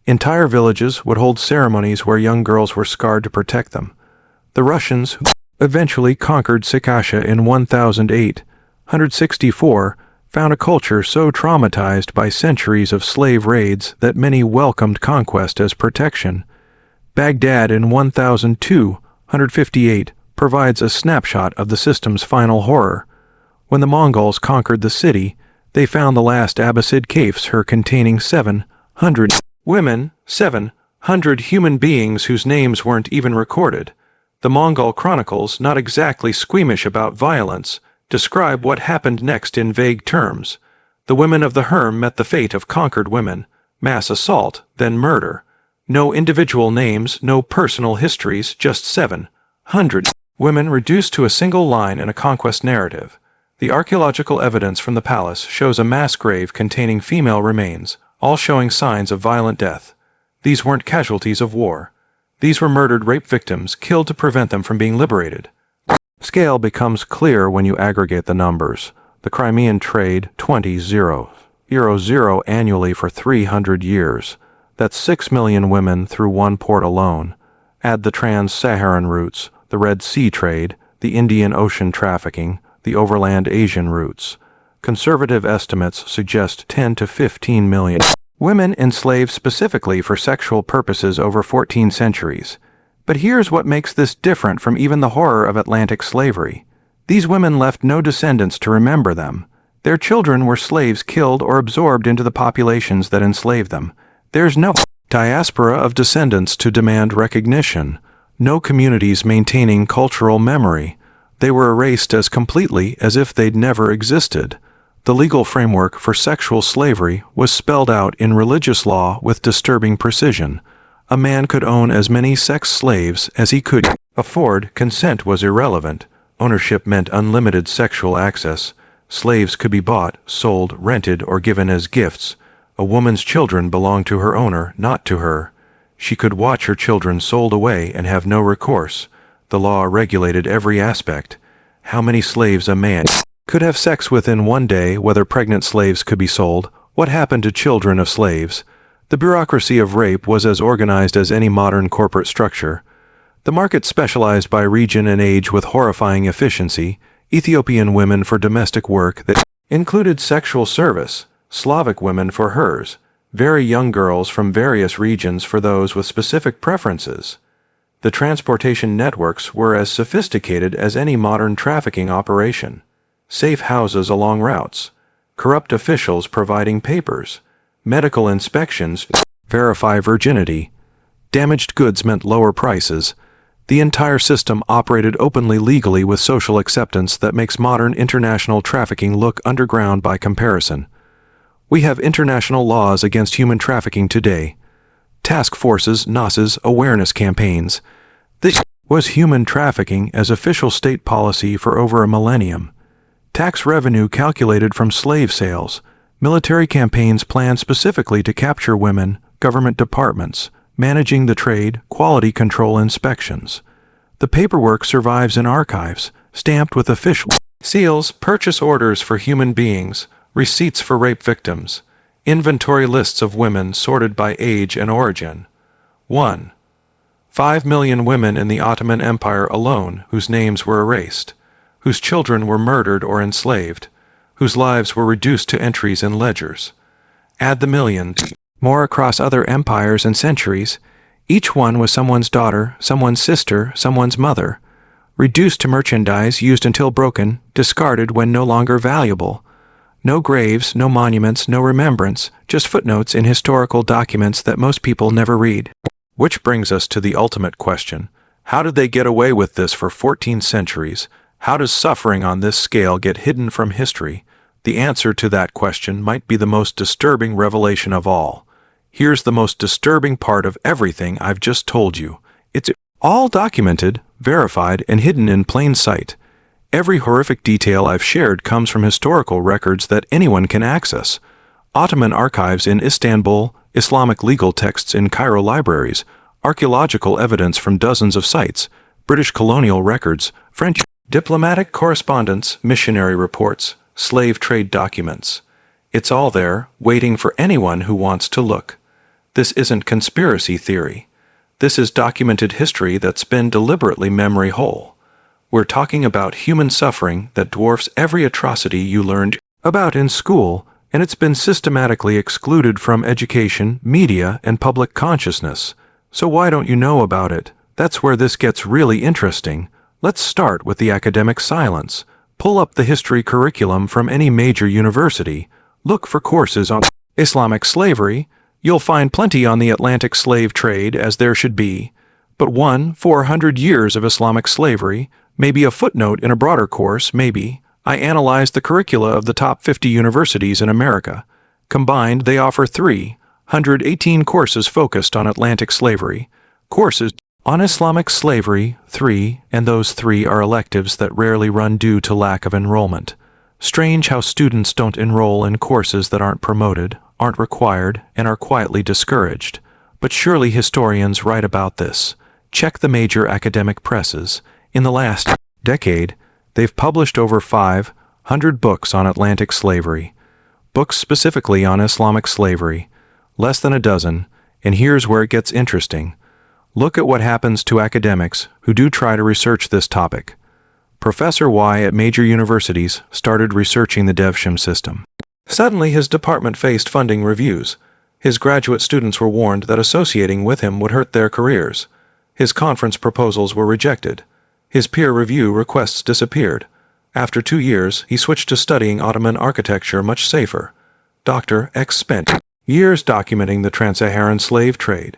Entire villages would hold ceremonies where young girls were scarred to protect them. The Russians, who eventually conquered Sikasha in 1864, found a culture so traumatized by centuries of slave raids that many welcomed conquest as protection. Baghdad in 1258 provides a snapshot of the system's final horror. When the Mongols conquered the city, they found the last Abbasid caliphs containing 700 women, 700 human beings whose names weren't even recorded. The Mongol chronicles, not exactly squeamish about violence, describe what happened next in vague terms. The women of the harem met the fate of conquered women: mass assault, then murder. No individual names, no personal histories, just 700 women reduced to a single line in a conquest narrative. The archaeological evidence from the palace shows a mass grave containing female remains, all showing signs of violent death. These weren't casualties of war. These were murdered rape victims, killed to prevent them from being liberated. Scale becomes clear when you aggregate the numbers. The Crimean trade, 20,000 annually for 300 years. That's 6 million women through one port alone. Add the trans-Saharan routes, the Red Sea trade, the Indian Ocean trafficking, the overland Asian routes. Conservative estimates suggest 10 to 15 million women enslaved specifically for sexual purposes over 14 centuries. But here's what makes this different from even the horror of Atlantic slavery. These women left no descendants to remember them. Their children were slaves killed or absorbed into the populations that enslaved them. There's no diaspora of descendants to demand recognition. No communities maintaining cultural memory. They were erased as completely as if they'd never existed. The legal framework for sexual slavery was spelled out in religious law with disturbing precision. A man could own as many sex slaves as he could afford. Consent was irrelevant. Ownership meant unlimited sexual access. Slaves could be bought, sold, rented, or given as gifts. A woman's children belonged to her owner, not to her. She could watch her children sold away and have no recourse. The law regulated every aspect. How many slaves a man could have sex with in one day, whether pregnant slaves could be sold, what happened to children of slaves. The bureaucracy of rape was as organized as any modern corporate structure. The market specialized by region and age with horrifying efficiency. Ethiopian women for domestic work that included sexual service, Slavic women for hers, very young girls from various regions for those with specific preferences. The transportation networks were as sophisticated as any modern trafficking operation. Safe houses along routes, corrupt officials providing papers, medical inspections, verify virginity. Damaged goods meant lower prices. The entire system operated openly legally with social acceptance that makes modern international trafficking look underground by comparison. We have international laws against human trafficking today. Task forces, NASA's awareness campaigns. This was human trafficking as official state policy for over a millennium. Tax revenue calculated from slave sales. Military campaigns planned specifically to capture women, government departments, managing the trade, quality control inspections. The paperwork survives in archives, stamped with official seals, purchase orders for human beings, receipts for rape victims, inventory lists of women sorted by age and origin. 1. 5 million women in the Ottoman Empire alone whose names were erased, whose children were murdered or enslaved, whose lives were reduced to entries in ledgers. Add the millions more across other empires and centuries. Each one was someone's daughter, someone's sister, someone's mother, reduced to merchandise used until broken, discarded when no longer valuable. No graves, no monuments, no remembrance, just footnotes in historical documents that most people never read. Which brings us to the ultimate question. How did they get away with this for 14 centuries? How does suffering on this scale get hidden from history? The answer to that question might be the most disturbing revelation of all. Here's the most disturbing part of everything I've just told you. It's all documented, verified, and hidden in plain sight. Every horrific detail I've shared comes from historical records that anyone can access. Ottoman archives in Istanbul, Islamic legal texts in Cairo libraries, archaeological evidence from dozens of sites, British colonial records, French diplomatic correspondence, missionary reports, slave trade documents. It's all there, waiting for anyone who wants to look. This isn't conspiracy theory. This is documented history that's been deliberately memory whole. We're talking about human suffering that dwarfs every atrocity you learned about in school, and it's been systematically excluded from education, media, and public consciousness. So why don't you know about it? That's where this gets really interesting. Let's start with the academic silence. Pull up the history curriculum from any major university. Look for courses on Islamic slavery. You'll find plenty on the Atlantic slave trade, as there should be. But 400 years of Islamic slavery, maybe a footnote in a broader course, maybe. I analyzed the curricula of the top 50 universities in America. Combined, they offer 318 courses focused on Atlantic slavery. Courses on Islamic slavery, 3, and those 3 are electives that rarely run due to lack of enrollment. Strange how students don't enroll in courses that aren't promoted, aren't required, and are quietly discouraged. But surely historians write about this. Check the major academic presses. In the last decade, they've published over 500 books on Atlantic slavery. Books specifically on Islamic slavery. Less than a dozen, and here's where it gets interesting. Look at what happens to academics who do try to research this topic. Professor Y at major universities started researching the Devsham system. Suddenly his department faced funding reviews. His graduate students were warned that associating with him would hurt their careers. His conference proposals were rejected. His peer review requests disappeared. After 2 years, he switched to studying Ottoman architecture, much safer. Dr. X spent years documenting the trans-Saharan slave trade.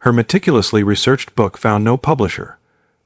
Her meticulously researched book found no publisher.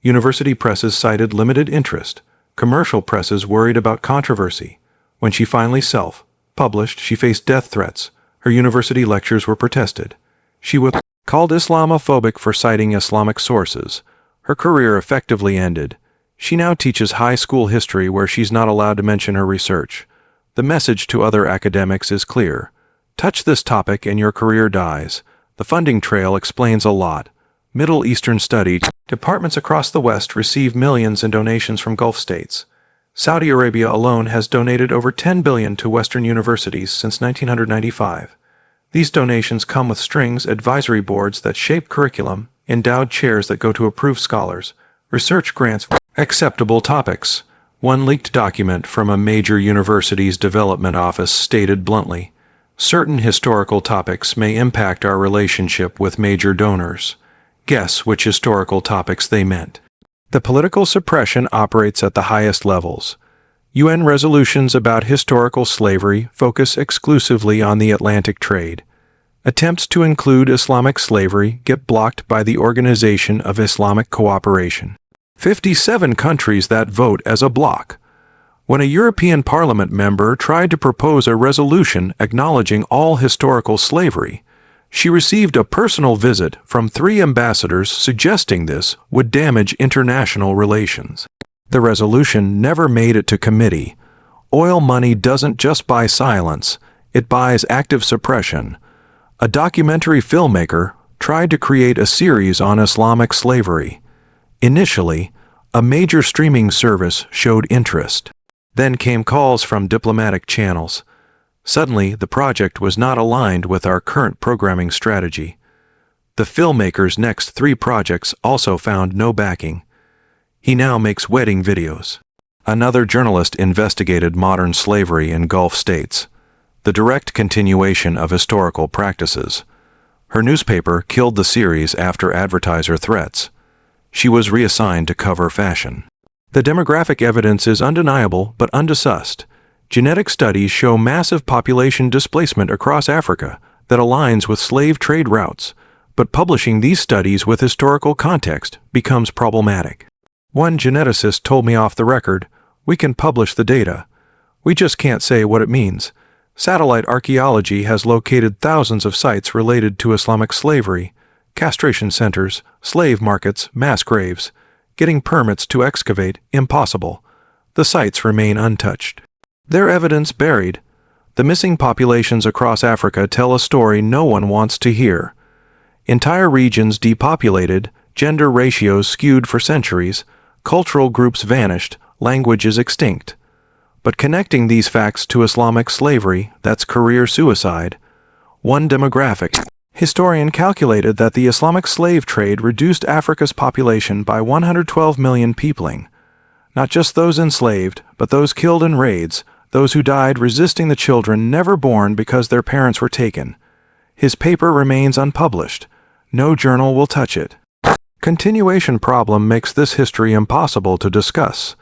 University presses cited limited interest. Commercial presses worried about controversy. When she finally self-published, she faced death threats. Her university lectures were protested. She was called Islamophobic for citing Islamic sources. Her career effectively ended. She now teaches high school history where she's not allowed to mention her research. The message to other academics is clear. Touch this topic and your career dies. The funding trail explains a lot. Middle Eastern study departments across the West receive millions in donations from Gulf states. Saudi Arabia alone has donated over $10 billion to Western universities since 1995. These donations come with strings, advisory boards that shape curriculum, endowed chairs that go to approved scholars, research grants, acceptable topics. One leaked document from a major university's development office stated bluntly, "Certain historical topics may impact our relationship with major donors." Guess which historical topics they meant. The political suppression operates at the highest levels. UN resolutions about historical slavery focus exclusively on the Atlantic trade. Attempts to include Islamic slavery get blocked by the Organization of Islamic Cooperation. 57 countries that vote as a bloc. When a European Parliament member tried to propose a resolution acknowledging all historical slavery, she received a personal visit from 3 ambassadors suggesting this would damage international relations. The resolution never made it to committee. Oil money doesn't just buy silence, it buys active suppression. A documentary filmmaker tried to create a series on Islamic slavery. Initially, a major streaming service showed interest. Then came calls from diplomatic channels. Suddenly, the project was not aligned with our current programming strategy. The filmmaker's next 3 projects also found no backing. He now makes wedding videos. Another journalist investigated modern slavery in Gulf states, the direct continuation of historical practices. Her newspaper killed the series after advertiser threats. She was reassigned to cover fashion. The demographic evidence is undeniable but undiscussed. Genetic studies show massive population displacement across Africa that aligns with slave trade routes, but publishing these studies with historical context becomes problematic. One geneticist told me off the record, "We can publish the data. We just can't say what it means." Satellite archaeology has located thousands of sites related to Islamic slavery, castration centers, slave markets, mass graves. Getting permits to excavate, impossible. The sites remain untouched. Their evidence buried. The missing populations across Africa tell a story no one wants to hear. Entire regions depopulated, gender ratios skewed for centuries, cultural groups vanished, languages extinct. But connecting these facts to Islamic slavery, that's career suicide. One demographic historian calculated that the Islamic slave trade reduced Africa's population by 112 million peopling. Not just those enslaved, but those killed in raids, those who died resisting the children never born because their parents were taken. His paper remains unpublished. No journal will touch it. Continuation problem makes this history impossible to discuss.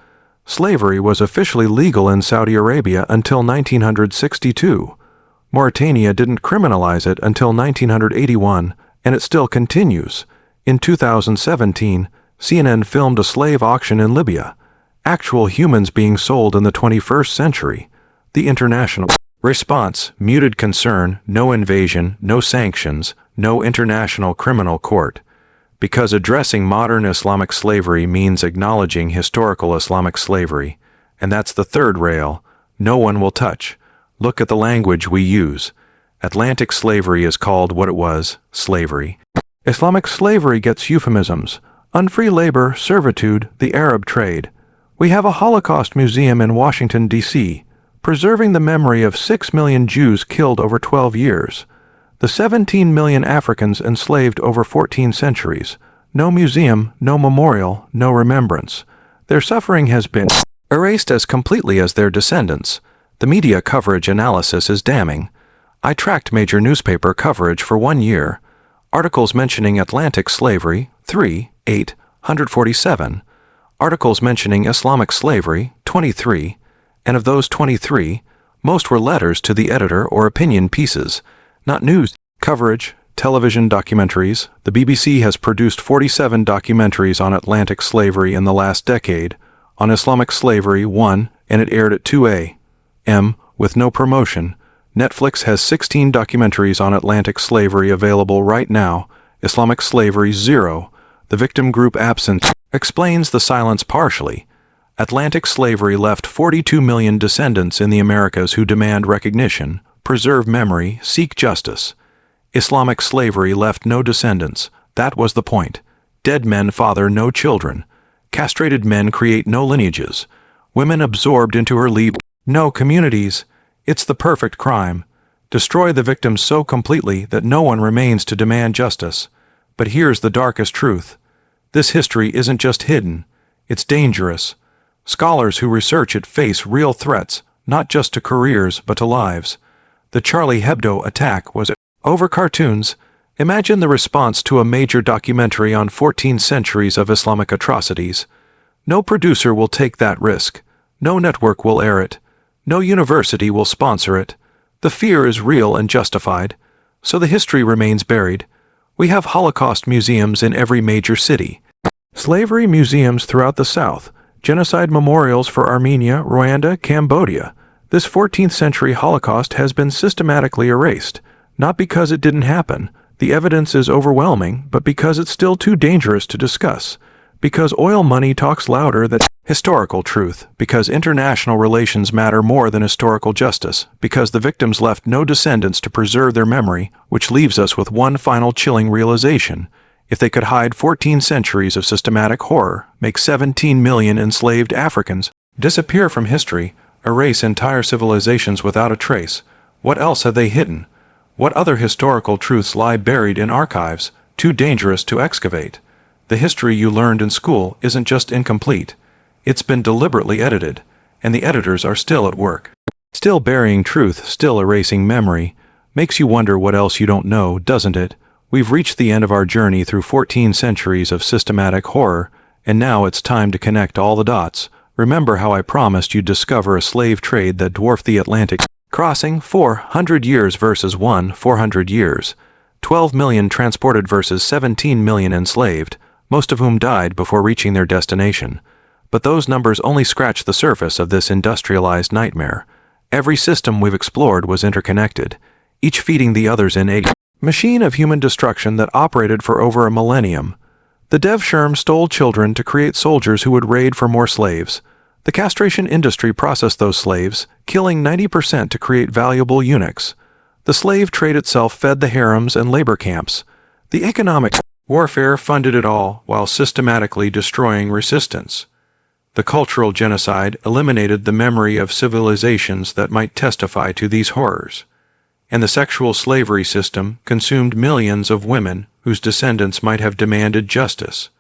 Slavery was officially legal in Saudi Arabia until 1962. Mauritania didn't criminalize it until 1981, and it still continues. In 2017, CNN filmed a slave auction in Libya. Actual humans being sold in the 21st century. The international response, muted concern, no invasion, no sanctions, no international criminal court. Because addressing modern Islamic slavery means acknowledging historical Islamic slavery, and that's the third rail, no one will touch. Look at the language we use. Atlantic slavery is called what it was, slavery. Islamic slavery gets euphemisms, unfree labor, servitude, the Arab trade. We have a Holocaust museum in Washington, D.C., preserving the memory of 6 million Jews killed over 12 years. The 17 million Africans enslaved over 14 centuries. No museum, no memorial, no remembrance. Their suffering has been erased as completely as their descendants. The media coverage analysis is damning. I tracked major newspaper coverage for 1 year. Articles mentioning Atlantic slavery, 147. Articles mentioning Islamic slavery, 23. And of those 23, most were letters to the editor or opinion pieces, not news coverage, television documentaries. The BBC has produced 47 documentaries on Atlantic slavery in the last decade, on Islamic slavery 1, and it aired at 2 a.m. with no promotion. Netflix has 16 documentaries on Atlantic slavery available right now. Islamic slavery 0, the victim group absent, explains the silence partially. Atlantic slavery left 42 million descendants in the Americas who demand recognition, preserve memory, seek justice. Islamic slavery left no descendants. That was the point. Dead men father no children. Castrated men create no lineages. Women absorbed into her leave no communities. It's the perfect crime. Destroy the victims so completely that no one remains to demand justice. But here's the darkest truth. This history isn't just hidden. It's dangerous. Scholars who research it face real threats, not just to careers but to lives. The Charlie Hebdo attack was over cartoons. Imagine the response to a major documentary on 14 centuries of Islamic atrocities. No producer will take that risk. No network will air it. No university will sponsor it. The fear is real and justified. So the history remains buried. We have Holocaust museums in every major city. Slavery museums throughout the South. Genocide memorials for Armenia, Rwanda, Cambodia. This 14th century Holocaust has been systematically erased, not because it didn't happen. The evidence is overwhelming, but because it's still too dangerous to discuss. Because oil money talks louder than historical truth. Because international relations matter more than historical justice. Because the victims left no descendants to preserve their memory, which leaves us with one final chilling realization. If they could hide 14 centuries of systematic horror, make 17 million enslaved Africans disappear from history, erase entire civilizations without a trace, what else have they hidden? What other historical truths lie buried in archives, too dangerous to excavate? The history you learned in school isn't just incomplete. It's been deliberately edited, and the editors are still at work. Still burying truth, still erasing memory. Makes you wonder what else you don't know, doesn't it? We've reached the end of our journey through 14 centuries of systematic horror, and now it's time to connect all the dots. Remember how I promised you'd discover a slave trade that dwarfed the Atlantic crossing? 400 years versus 400 years. 12 million transported versus 17 million enslaved, most of whom died before reaching their destination. But those numbers only scratch the surface of this industrialized nightmare. Every system we've explored was interconnected, each feeding the others in a machine of human destruction that operated for over a millennium. The Devshirm stole children to create soldiers who would raid for more slaves. The castration industry processed those slaves, killing 90% to create valuable eunuchs. The slave trade itself fed the harems and labor camps. The economic warfare funded it all while systematically destroying resistance. The cultural genocide eliminated the memory of civilizations that might testify to these horrors. And the sexual slavery system consumed millions of women whose descendants might have demanded justice.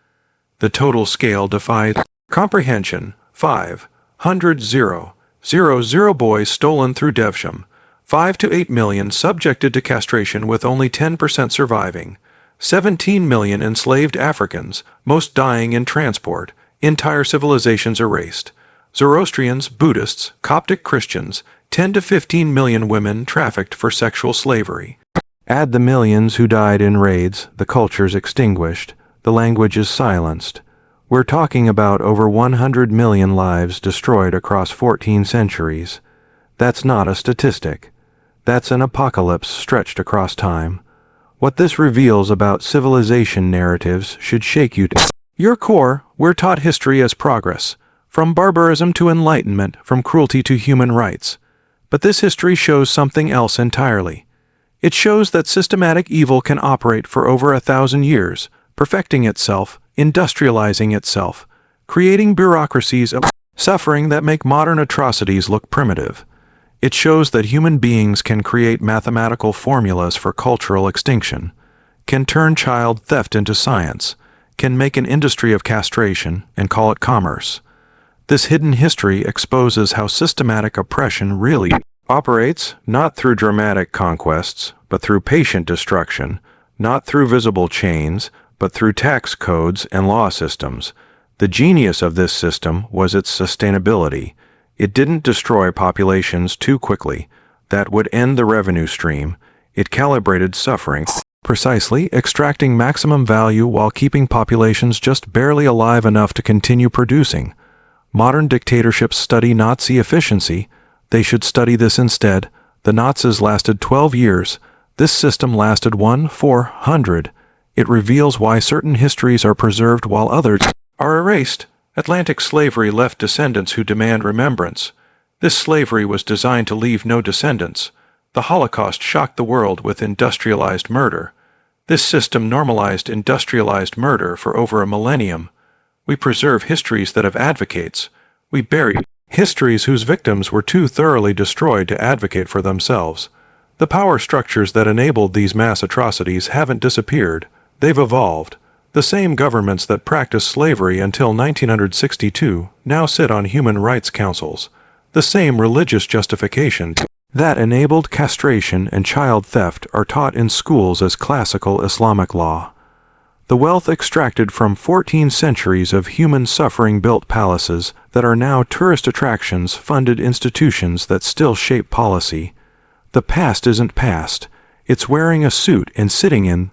The total scale defies comprehension. 500,000 boys stolen through Devsham, 5 to 8 million subjected to castration with only 10% surviving, 17 million enslaved Africans, most dying in transport, entire civilizations erased, Zoroastrians, Buddhists, Coptic Christians, 10 to 15 million women trafficked for sexual slavery. Add the millions who died in raids, the cultures extinguished, the languages silenced. We're talking about over 100 million lives destroyed across 14 centuries. That's not a statistic. That's an apocalypse stretched across time. What this reveals about civilization narratives should shake you to your core. We're taught history as progress, from barbarism to enlightenment, from cruelty to human rights. But this history shows something else entirely. It shows that systematic evil can operate for over 1,000 years, perfecting itself, industrializing itself, creating bureaucracies of suffering that make modern atrocities look primitive. It shows that human beings can create mathematical formulas for cultural extinction, can turn child theft into science, can make an industry of castration and call it commerce. This hidden history exposes how systematic oppression really operates, not through dramatic conquests, but through patient destruction, not through visible chains, but through tax codes and law systems. The genius of this system was its sustainability. It didn't destroy populations too quickly. That would end the revenue stream. It calibrated suffering precisely, extracting maximum value while keeping populations just barely alive enough to continue producing. Modern dictatorships study Nazi efficiency. They should study this instead. The Nazis lasted 12 years. This system lasted 400. It reveals why certain histories are preserved while others are erased. Atlantic slavery left descendants who demand remembrance. This slavery was designed to leave no descendants. The Holocaust shocked the world with industrialized murder. This system normalized industrialized murder for over a millennium. We preserve histories that have advocates. We bury histories whose victims were too thoroughly destroyed to advocate for themselves. The power structures that enabled these mass atrocities haven't disappeared. They've evolved. The same governments that practiced slavery until 1962 now sit on human rights councils. The same religious justifications that enabled castration and child theft are taught in schools as classical Islamic law. The wealth extracted from 14 centuries of human suffering built palaces that are now tourist attractions funded institutions that still shape policy. The past isn't past. It's wearing a suit and sitting in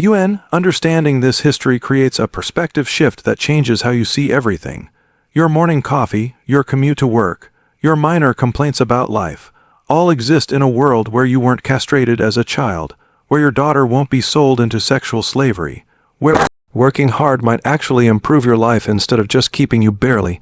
UN. Understanding this history creates a perspective shift that changes how you see everything. Your morning coffee, your commute to work, your minor complaints about life, all exist in a world where you weren't castrated as a child, where your daughter won't be sold into sexual slavery, where working hard might actually improve your life instead of just keeping you barely